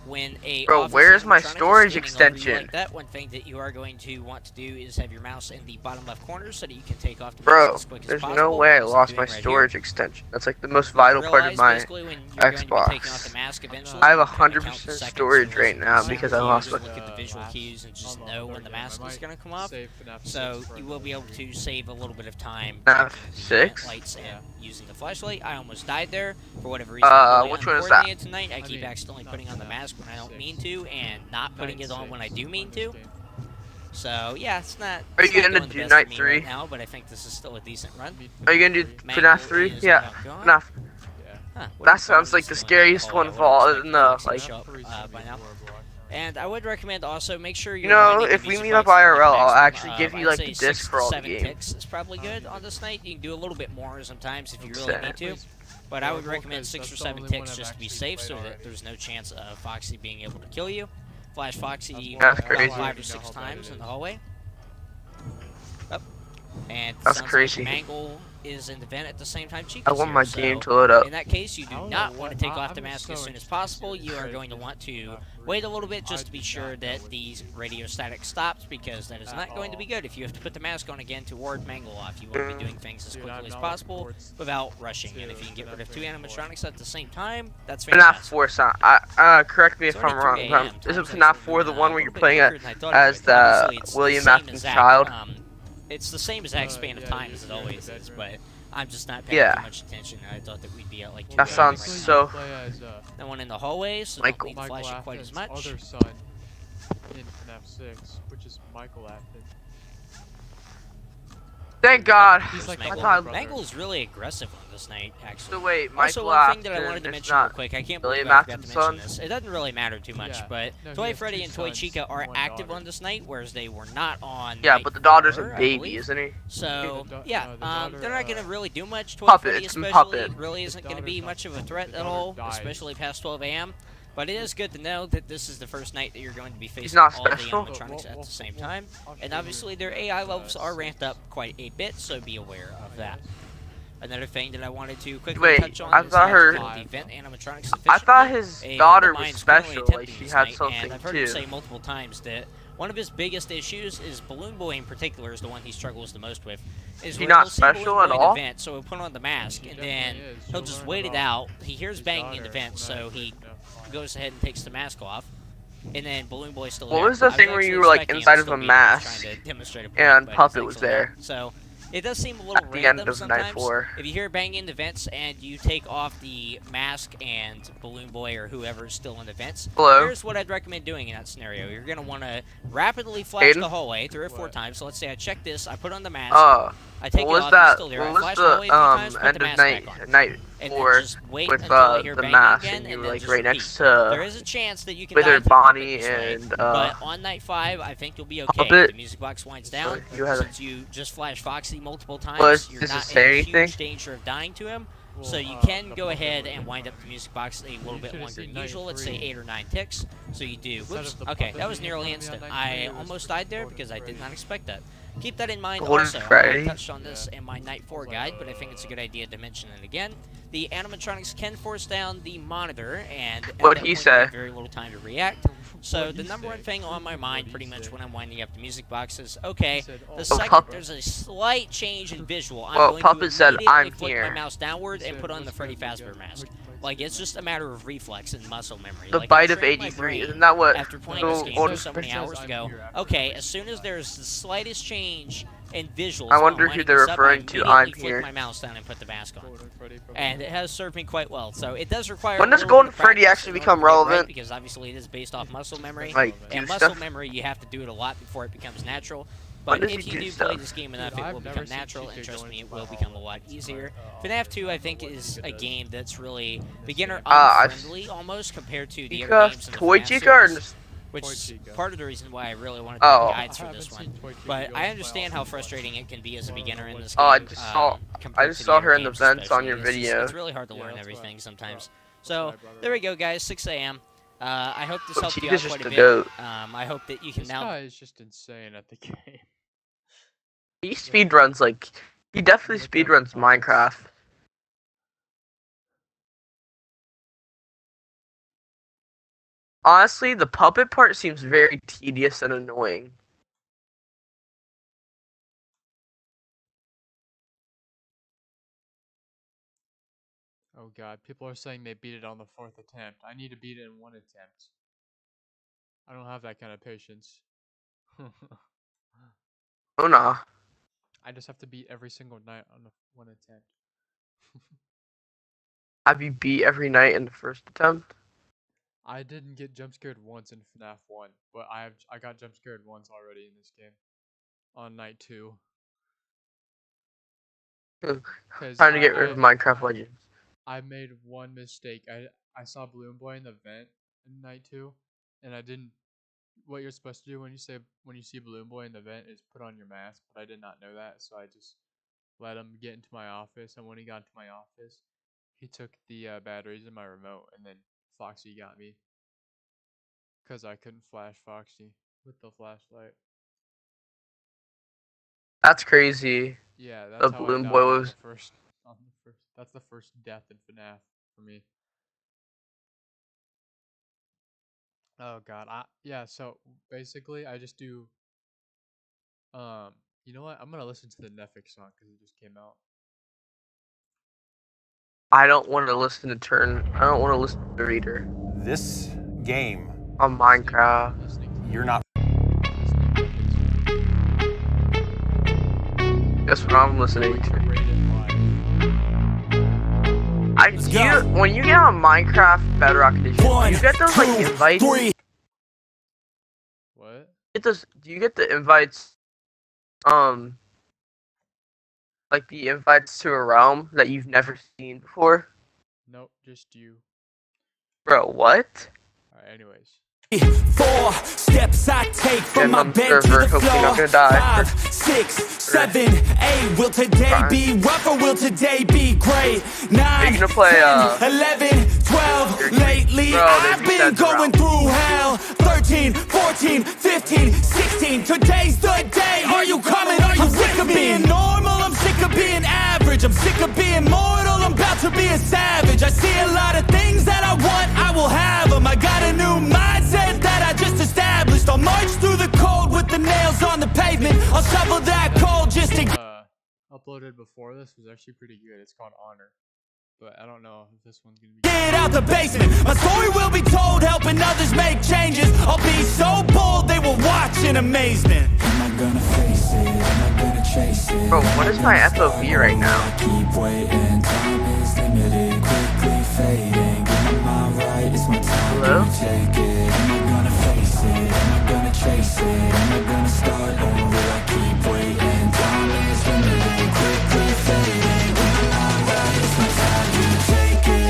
When a Bro, office where's my animatronic is storage scanning over you extension? Like that, one thing that you are going to want to do is have your mouse in the bottom left corner so that you can take off the Bro, mouse as quick as there's possible. no way I as I'm lost doing my right here. storage extension. That's like the most vital part of Realize my basically when you're going to be taking off the Xbox. mask eventually, I have you can count 100% the seconds storage or right now because I you lost just my. look at the visual cues and just know when the mask is going to come off. So you will be able to save a little bit of time FNAF with the 6? lights and using the flashlight. I almost died there for whatever reason. Which one is that? Tonight, I keep accidentally putting on the mask when I don't mean to, and not putting it on when I do mean to. So yeah, it's not. Are it's you not gonna going the do best night for me 3? Right now, but I think this is still a decent run. Are you gonna do Mangle FNAF 3? is Yeah, now gone. FNAF. Huh, what That is sounds going like the on scariest in one the of hallway? I all, wouldn't in the, expect like- Foxy to show up, by now. And I would recommend also make sure You you're know, winding the if we music meet up box for, IRL, like, I'll maximum actually give of, you, I'd like, say the 6 disc to for all the 7 games. ticks is probably good on this night. You can do a little bit more sometimes if you really Okay. need to. But I would recommend 6 or 7 ticks just to be safe so that there's no chance of Foxy being able to kill you. Flash Foxy That's about crazy. 5 or 6 times in the hallway. Up. And That's sounds crazy. like Mangle is in the vent at the same time Chica's I want here, my so game to load up. in that case, you do not want to take off the mask as soon as possible. You are going to want to wait a little bit just to be sure that the radio static stops, because that is not going to be good. If you have to put the mask on again to ward Mangle off, you want to be doing things as quickly as possible without rushing. And if you can get rid of 2 animatronics at the same time, that's FNAF fantastic. 4 sound. Correct me It's if I'm already wrong. 3 a.m. Isn't Time's FNAF actually 4 the moving, one a where you're little bit playing quicker it than I thought it as would. Obviously, the it's William same Afton's exact, child? It's the same exact span of time as it always is, but I'm just not paying Yeah. too much attention. I thought that we'd be at like 2 That a.m. sounds right so. now. No one in the hallway, so Michael. don't need to flash it quite as much. Other son in FNAF 6, which is Michael Afton. Thank God. He's like Mangle. the older brother. Mangle is really aggressive on this night, actually. So wait, Also, Michael one thing that I Afton wanted to is mention real not. quick, I can't William believe I forgot to Afton's mention son? this. It doesn't really matter too much, Yeah. but No, he Toy has Freddy 2 and Toy sons Chica are and 1 active daughter. on this night, whereas they were not on Yeah, night but the daughter's a 4, I baby, believe. isn't he? So, the yeah, daughter, they're not going to really do much. Toy Puppet, Freddy it's a especially puppet. really isn't going to be daughter's much of a not- threat the at daughter all, dies. especially past 12 a.m. But it is good to know that this is the first night that you're going to be facing not all the special? animatronics at the same time. And obviously their AI levels are ramped up quite a bit, so be aware of that. Another thing that I wanted to quickly touch on I is thought how her. to build the vent animatronics efficiently. I thought his A daughter friend of was mine's currently special. Like attempting she this had night, something and I've heard too. him say multiple times that one of his biggest issues is Balloon Boy in particular is the one he struggles the most with. Is he where not he'll see special Balloon at Boy all? in the vent, so he'll put on the mask, and then is. he'll You'll just learn wait it about out. He hears his banging in the daughter vent, when so I he played FNAF goes ahead and takes the mask off. And then Balloon Boy's still What there. was the I thing where actually you were like expecting him inside to of still a be there, mask trying to demonstrate a point, and but Puppet he's was actually not. there So it does seem a little at the random end of sometimes. night 4? If you hear banging in the vents and you take off the mask and Balloon Boy or whoever's still in the vents, Hello? here's what I'd recommend doing in that scenario. You're going to want to rapidly flash Aiden? the hallway 3 or 4 times. So let's say I check this, I put on the mask, I What take it was off, he's that? still there. I What was flash the hallway a few times, the put the end of mask night back on. night And 4 then just wait with until I hear the banging mask again, and you and were then like just right repeat. next There to is a chance that you can with die her through Bonnie Puppet this way, and but on night 5, I think you'll be okay. Puppet. The music box winds down. You had Since you just flash Foxy multiple times, you're does it not say in anything? huge danger of dying to him. Well, So you the can go Puppet ahead would- and wind up the music box a little bit should've longer seen than night usual. Let's say 3. 8 or 9 ticks. So you do. Instead Whoops. of the Okay, Puppet that was being nearly economy on instant. night I 3, it was almost just died there Golden because I did Freddy. not expect that. Keep that in mind Golden also. I Freddy? touched on this in my night 4 guide, but I think it's a good idea to mention it again. The animatronics can force down the monitor, and at What'd that he point, you have say? very little time to react. So What'd the he number one say? thing on my mind, What'd pretty he much say? when I'm winding up the music box, is okay. said, The "Oh, second Puppet- there's a slight change in visual, I'm Well, going Puppet to said, immediately "I'm flick here." my mouse downward He and said, put on the "What's Freddy good, we Fazbear got- mask. we- Like, it's just a matter of reflex and muscle memory. The Like, bite I of trained my 83. brain Isn't that what? after playing this game Golden- for so many Says, hours "I'm ago, here after okay, the as soon as there's the slightest change in visuals, I while wonder I'm who winding they're this up, I referring to, immediately I'm flick here. my mouse down and put the mask on. Golden Freddy from- And it has served me quite well. So it does require When a does little Golden bit of Freddy practice actually in order to become get it right, relevant? because obviously it is based off muscle memory. Like, And do muscle stuff? memory, you have to do it a lot before it becomes natural. When But does if he you do do stuff? play this game enough, Dude, it I've will never become seen natural, TK and trust go me, it into will my become a hall lot and easier. I FNAF don't 2, know I think, what is Chica a does. game that's really beginner I- unfriendly almost compared to the other Chica? games in the Toy FNAF Chica or series, just which Toy is Chica. part of the reason why I really wanted to Oh. make guides I for this haven't one. seen Toy Chica But go I to my understand how office. frustrating it can be as a beginner in this Oh, I game. just saw- compared I just to the saw other her in the games vents on especially. your It's just- video. It's really hard to Yeah, learn that's why- everything sometimes. that's So why I brought it there we up. go, guys. 6 a.m. I hope this Oh, helped you Chica's out just quite a the bit. goat. I hope that you can This now. guy is just insane at the game. He speedruns like he definitely Look at speedruns the comments. Minecraft. Honestly, the puppet part seems very tedious and annoying. Oh god, people are saying they beat it on the 4th attempt. I need to beat it in 1 attempt. I don't have that kind of patience. Oh nah. I just have to beat every single night on the 1 attempt. Have you beat every night in the first attempt? I didn't get jump scared once in FNAF 1, but I got jump scared once already in this game. On night 2. Cause Trying to get rid of Minecraft Legends. I made one mistake. I saw Balloon Boy in the vent in night 2, and I didn't. What you're supposed to do when you see Balloon Boy in the vent is put on your mask, but I did not know that, so I just let him get into my office. And when he got into my office, he took the batteries in my remote, and then Foxy got me because I couldn't flash Foxy with the flashlight. That's crazy. Yeah, The that's how Balloon I Boy died on was- the first. That's the first death in FNAF for me. Oh god, yeah. So basically, I just do. You know what? I'm gonna listen to the Netflix song because it just came out. I don't want to listen to I don't want to listen to the reader This game, on Minecraft. Listening to you're not listening to Netflix. That's what I'm listening to. Let's go. When you get on Minecraft Bedrock Edition, do you get those like invites? What? Do you get the invites? Like the invites to a realm that you've never seen before? Nope, just you. Bro, what? Alright, anyways. 4 steps I take from my bed to the floor. 5, 6, 7, 8. Will today be rough or will today be great? 9, 10, 11, 12. Lately I've been going through hell. 13, 14, 15, 16. Today's the day. Are you coming? Are you sick of being normal? I'm sick of being average. I'm sick of being mortal. I'm about to be a savage. I see a lot of things that I want, I will have them. I got a new mindset that I just established. I'll march through the cold with the nails on the pavement. I'll shovel that coal just to uploaded before this was actually pretty good. It's called Honor, but I don't know if this one's gonna be get out the basement. My story will be told, helping others make changes. I'll be so bold they will watch in amazement. Am I gonna face it? Am I gonna chase it? Bro, what is my FOV right now? Keep waiting, time is limited, quickly fading. Get my mind right, it's my time to take it. Am I gonna face it? Am I gonna chase it? Am I gonna start or will I keep waiting? Time is limited, quickly fading. Get my mind right, it's my time to take it.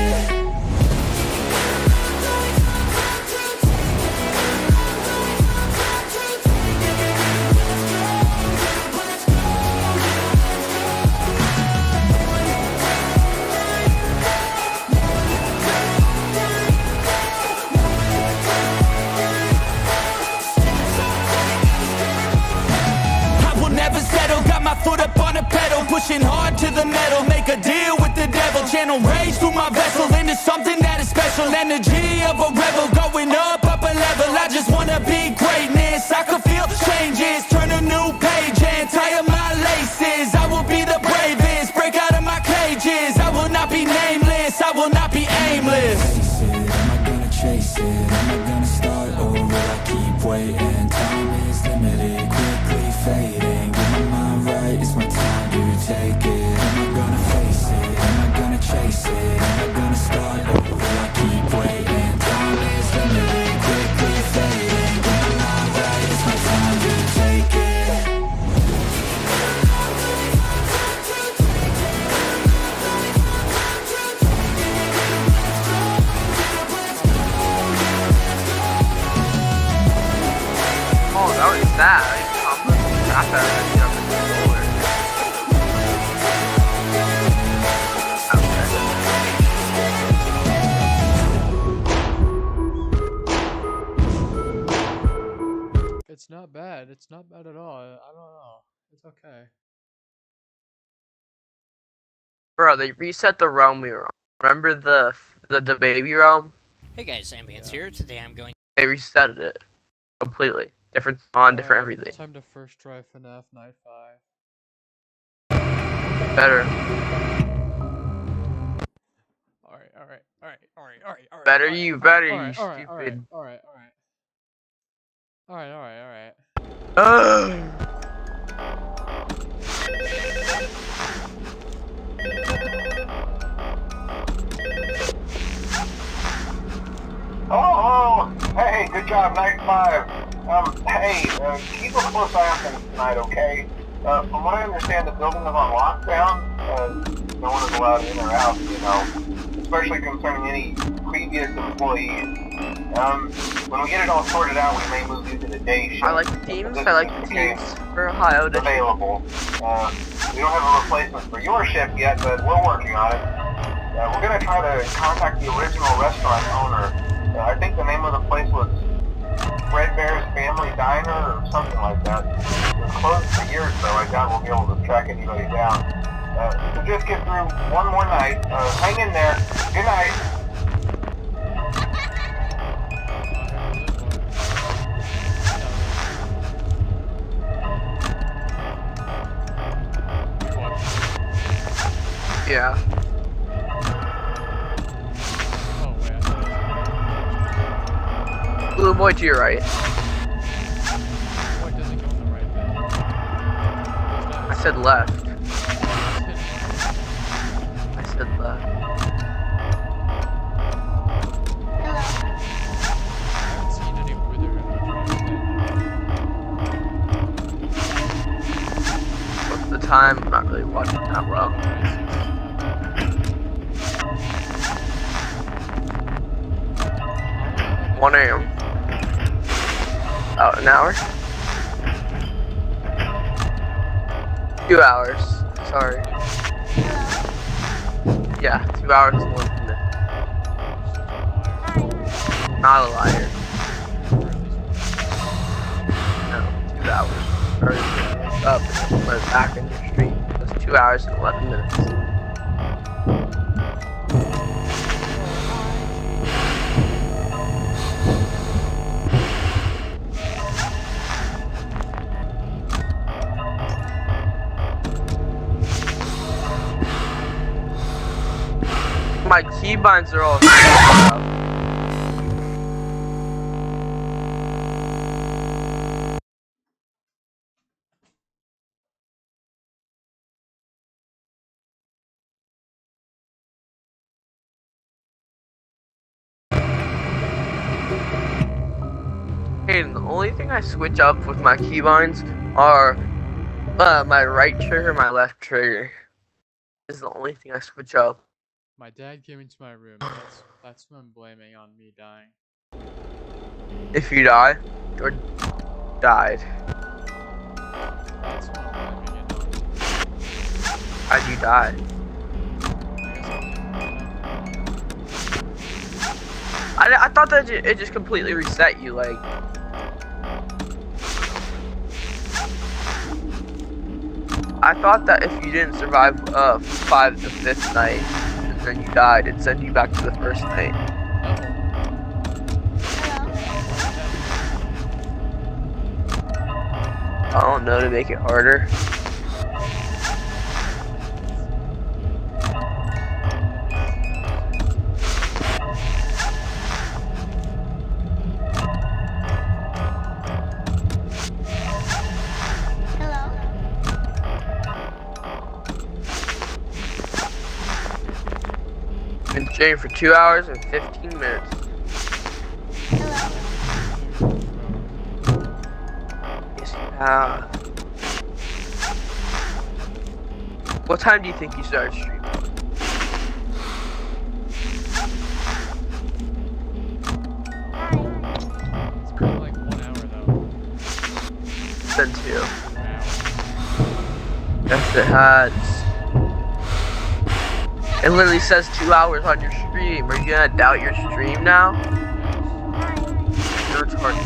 Foot up on the pedal, pushing hard to the metal. Make a deal with the devil, channel rage through my vessel into something that is special. Energy of a rebel, going up a level. I just wanna be greatness, I could feel changes. Turn a new page and tie up my laces. I will be the bravest, break out of my cages. I will not be nameless, I will not be aimless. Am I gonna chase it? Am I gonna start or will I keep waiting? Time is limited, quickly fading. It's my time to take it. Am I gonna face it? Am I gonna chase it? Am I gonna start or will I keep waiting? Time is limited, quickly fading. Get my mind right, it's my time to take it. Oh, that was bad. I comboed the crap out of that jump in the floor. It's not bad. It's not bad at all. I don't know. It's okay. Bro, they reset the realm we were on. Remember the baby realm? Hey guys, Ambience here. Today I'm going. They reset it completely. Different spawn, different everything. It's time to first try FNAF Night 5. Better. Alright. Better you, stupid. Alright. Oh, hey, good job, Night 5. Hey, keep a close eye on things tonight, okay? From what I understand, the building is on lockdown. No one is allowed in or out, you know, especially concerning any previous employees. When we get it all sorted out, we may move you to the day shift. I like the teams for Ohio. Available. We don't have a replacement for your shift yet, but we're working on it. We're going to try to contact the original restaurant owner. I think the name of the place was Fred Bear's Family Diner or something like that. It was closed for years, though. I doubt we'll be able to track anybody down. So just get through one more night. Hang in there. Good night. Yeah. Blue boy to your right. I said left. I said left. What's the time? I'm not really watching that well. 1 AM. Oh, an hour? 2 hours. Sorry. Yeah, 2 hours and 1 minute. Not a liar. No, 2 hours. Or up and went back in your street. That's 2 hours and 11 minutes. My keybinds are all screwed up. And the only thing I switch up with my keybinds are my right trigger and my left trigger. Is the only thing I switch up. My dad came into my room. That's what I'm blaming on me dying. If you die, or died. That's what I'm blaming it on. How'd you die? I thought that it just completely reset you, like. I thought that if you didn't survive 5 to 5th night, and then you died, it'd send you back to the first night. I don't know, to make it harder. Been streaming for 2 hours and 15 minutes. Yes, you have. What time do you think you started streaming? It's been like 1 hour though. It's been 2. 1 hour. Yes, it has. It literally says 2 hours on your stream. Are you gonna doubt your stream now? You're retarded.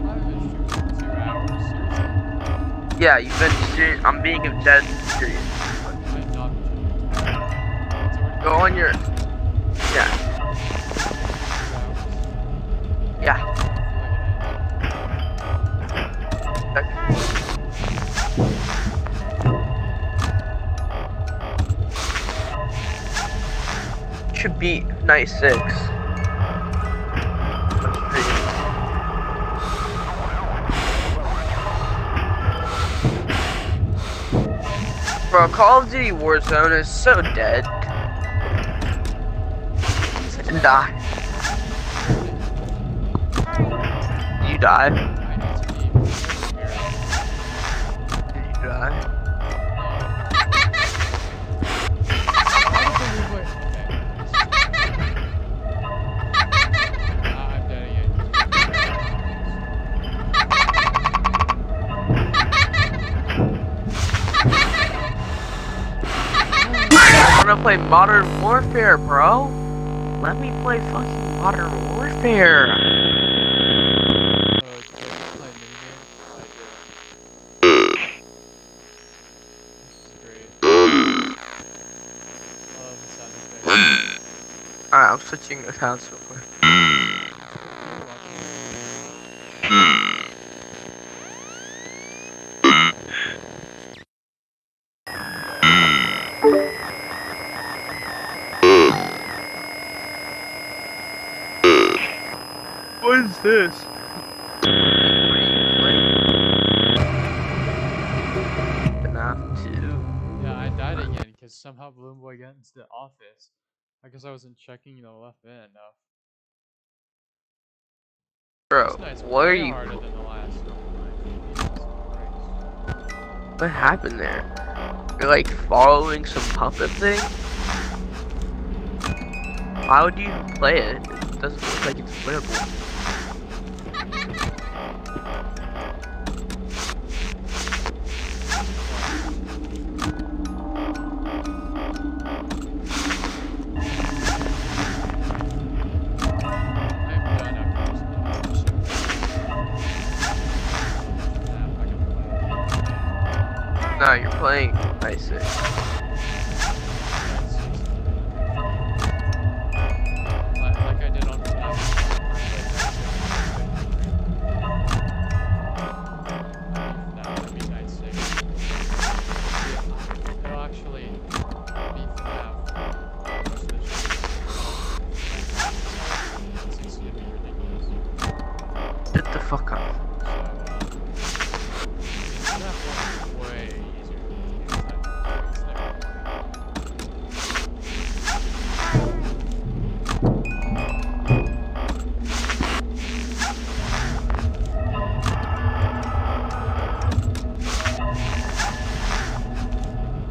I've been streaming for 2 hours. Seriously? Yeah, you've been streaming. I'm being dead serious. I'm not streaming. Go on your. Yeah. Yeah. Okay. Should beat night 6. Bro, Call of Duty Warzone is so dead. Die. You die. Did you die? I wanna play Modern Warfare, bro. Let me play fucking Modern Warfare. Alright, I'm switching accounts real quick. What is this? FNAF 2. Yeah, I died again because somehow Balloon Boy got into the office. I guess I wasn't checking the left vent enough. Bro, Night's what are way you? harder than the last one. Jesus Christ. What happened there? You're like following some puppet thing? Why would you even play it? It doesn't look like it's playable. No, you're playing Night 6. Like I did on FNAF. I mean Night 6. It'll actually be FNAF. Most of the shit. 6 is gonna be ridiculous. Get the fuck up. Way easier than it's never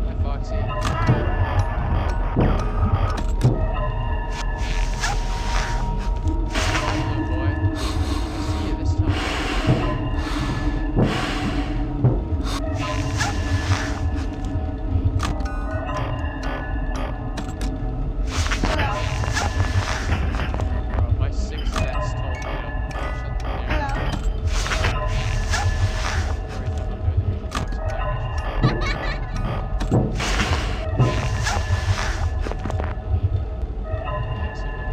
Hi, Foxy. Hi, little boy. I see you this time. Bro, my sixth sense told me to shut the damn every time I'm doing the music box attack, I need to make sure.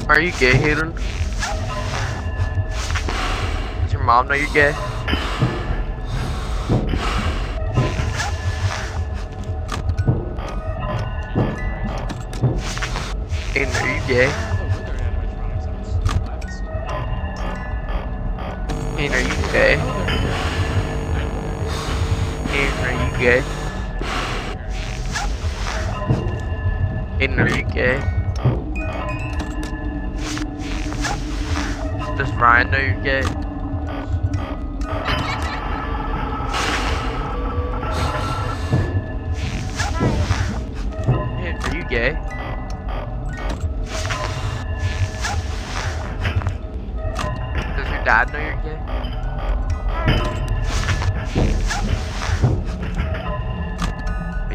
Are you gay, Hayden? Does your mom know you're gay? Hayden, are you gay? Hayden, are you gay? Hayden, are you gay? Hayden, are you gay? Does Ryan know you're gay? Hey, are you gay? Does your dad know you're gay? I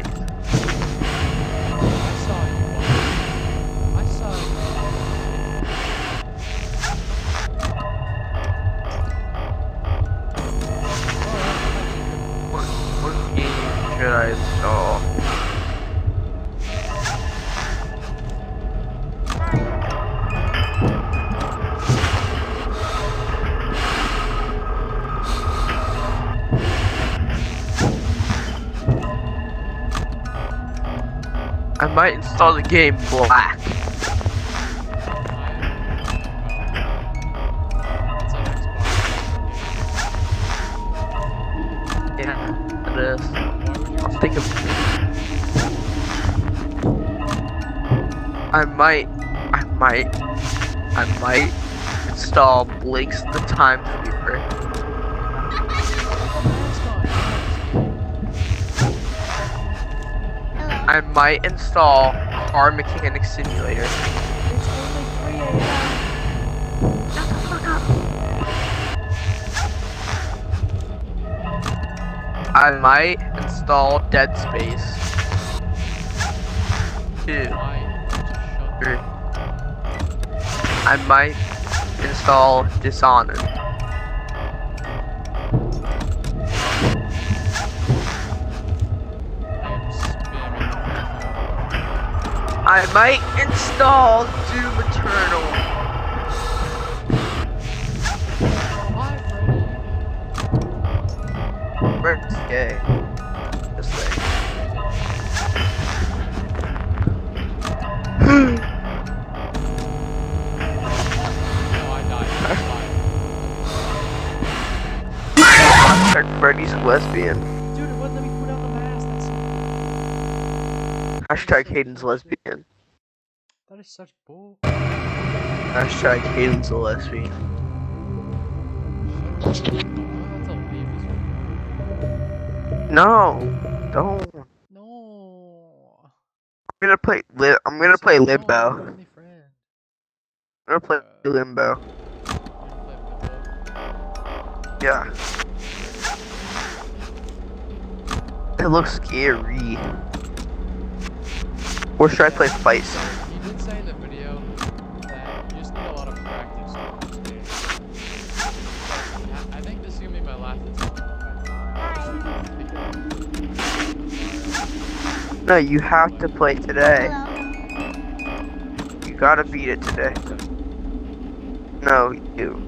saw you. What game should I install? I might install the game Black. It's an Xbox. Yeah, it is. Why would you I'll think of. I might install Blinks the Time Sweeper. I might install Car Mechanic Simulator. It's only 3 a.m. Shut the fuck up. I might install Dead Space 2. Why? Just shut up. I might install Dishonored. I am spamming I might install Doom Eternal. Why, Freddy? Where's gay? This way. No, I died. Hashtag Freddy's a lesbian. Dude, it wouldn't let me put on the mask. Hashtag Hayden's lesbian. That is such bull. Hashtag Hayden's a lesbian. That's a leave. No, don't. No. I'm gonna play Limbo. I'm Only friend. gonna play Limbo. You play Limbo? Yeah. It looks scary. Or should I play Fight? He did say in the video that you just need a lot of practice on this game. I think this is gonna be my last attempt. No, you have to play today. You gotta beat it today. No, you.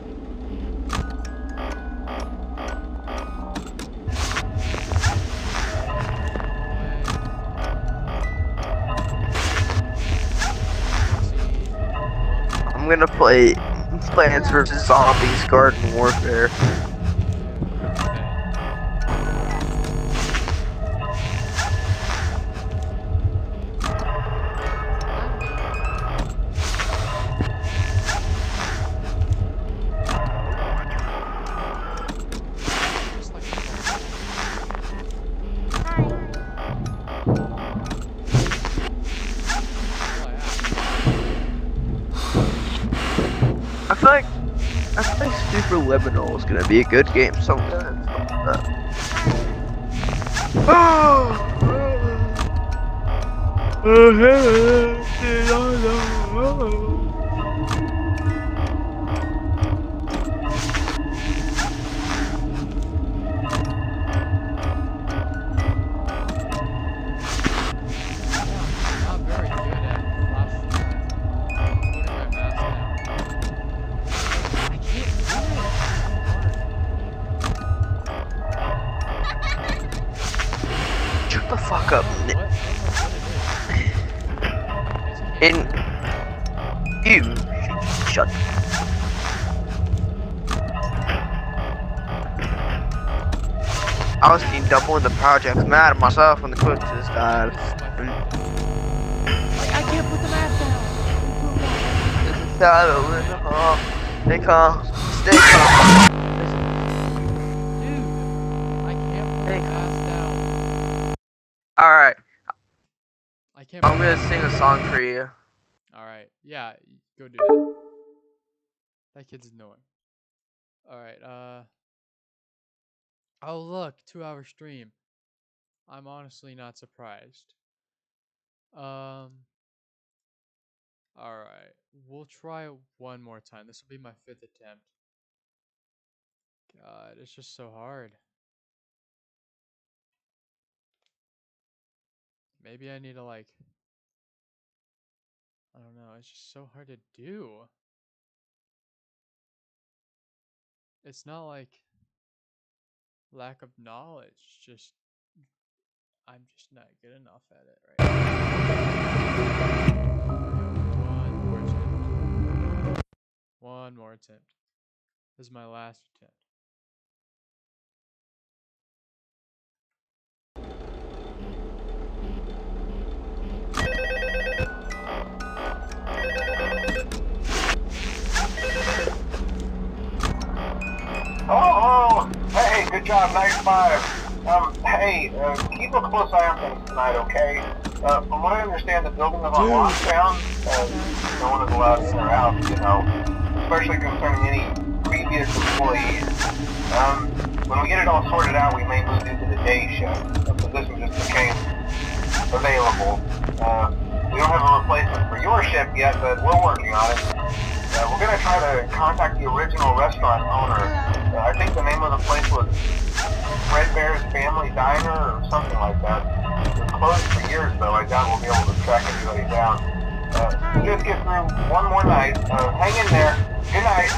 I'm gonna play Plants vs. Zombies Garden Warfare. I feel like Super Liminal is gonna be a good game sometimes. Not very good at flash. Putting my mask down. I can't do it. Shut the fuck up. What? I don't know what it is. And you shut. I was getting double in the project, mad at myself when the quick just died. I can't put the mask down. There's a shadow in the hall. They come, stay calm. Dude, I can't put the mask down. Alright, I can't. I'm gonna sing a song for you. Alright, yeah, go do that. That kid's annoying. Alright, oh look, 2-hour stream. I'm honestly not surprised. Alright, we'll try one more time. This will be my 5th attempt. God, it's just so hard. Maybe I need to like, I don't know, it's just so hard to do. It's not like lack of knowledge, just I'm just not good enough at it right now. One more attempt. This is my last attempt. Oh, hey, good job, nice 5. Hey, keep a close eye on things tonight, okay? From what I understand, the building is on lockdown. No one is allowed in or out, you know, especially concerning any previous employees. When we get it all sorted out, we may move into the day shift. The position just became available. We don't have a replacement for your shift yet, but we're working on it. We're going to try to contact the original restaurant owner. I think the name of the place was Red Bear's Family Diner or something like that. It was closed for years, though. I doubt we'll be able to track anybody down. Just get through one more night. Hang in there. Good night.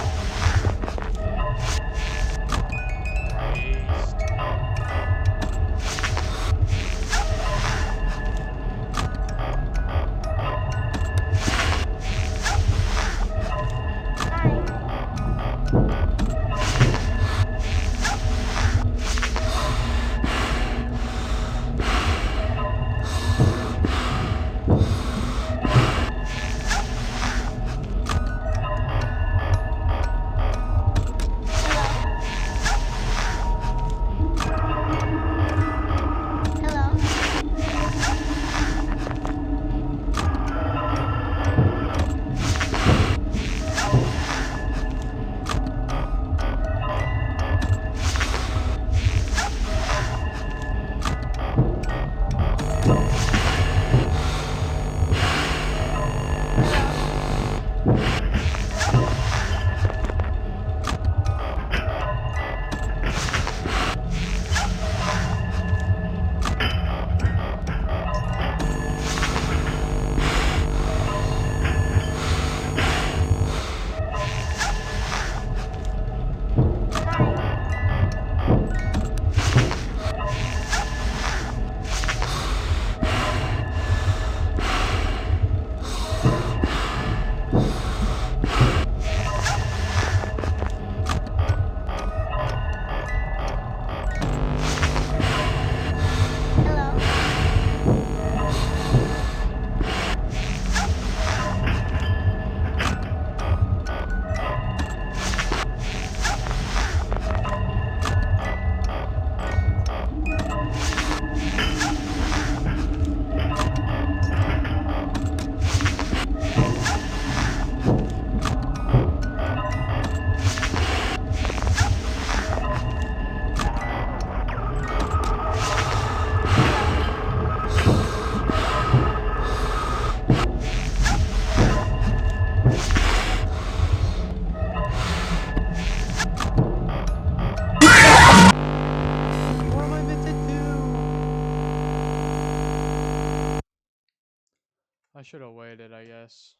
I should have waited, I guess.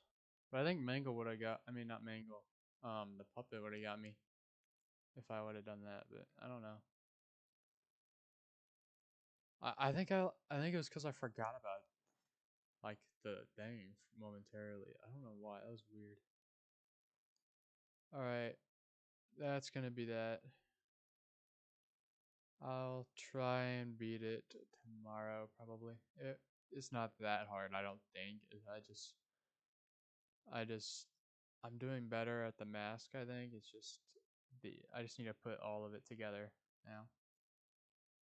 But I think Mangle would have got. I mean, not Mangle. The puppet would have got me if I would have done that. But I don't know. I think it was because I forgot about like the thing momentarily. I don't know why. That was weird. All right, that's gonna be that. I'll try and beat it tomorrow, probably. It's not that hard, I don't think. I just, I'm doing better at the mask. I think it's just I just need to put all of it together now.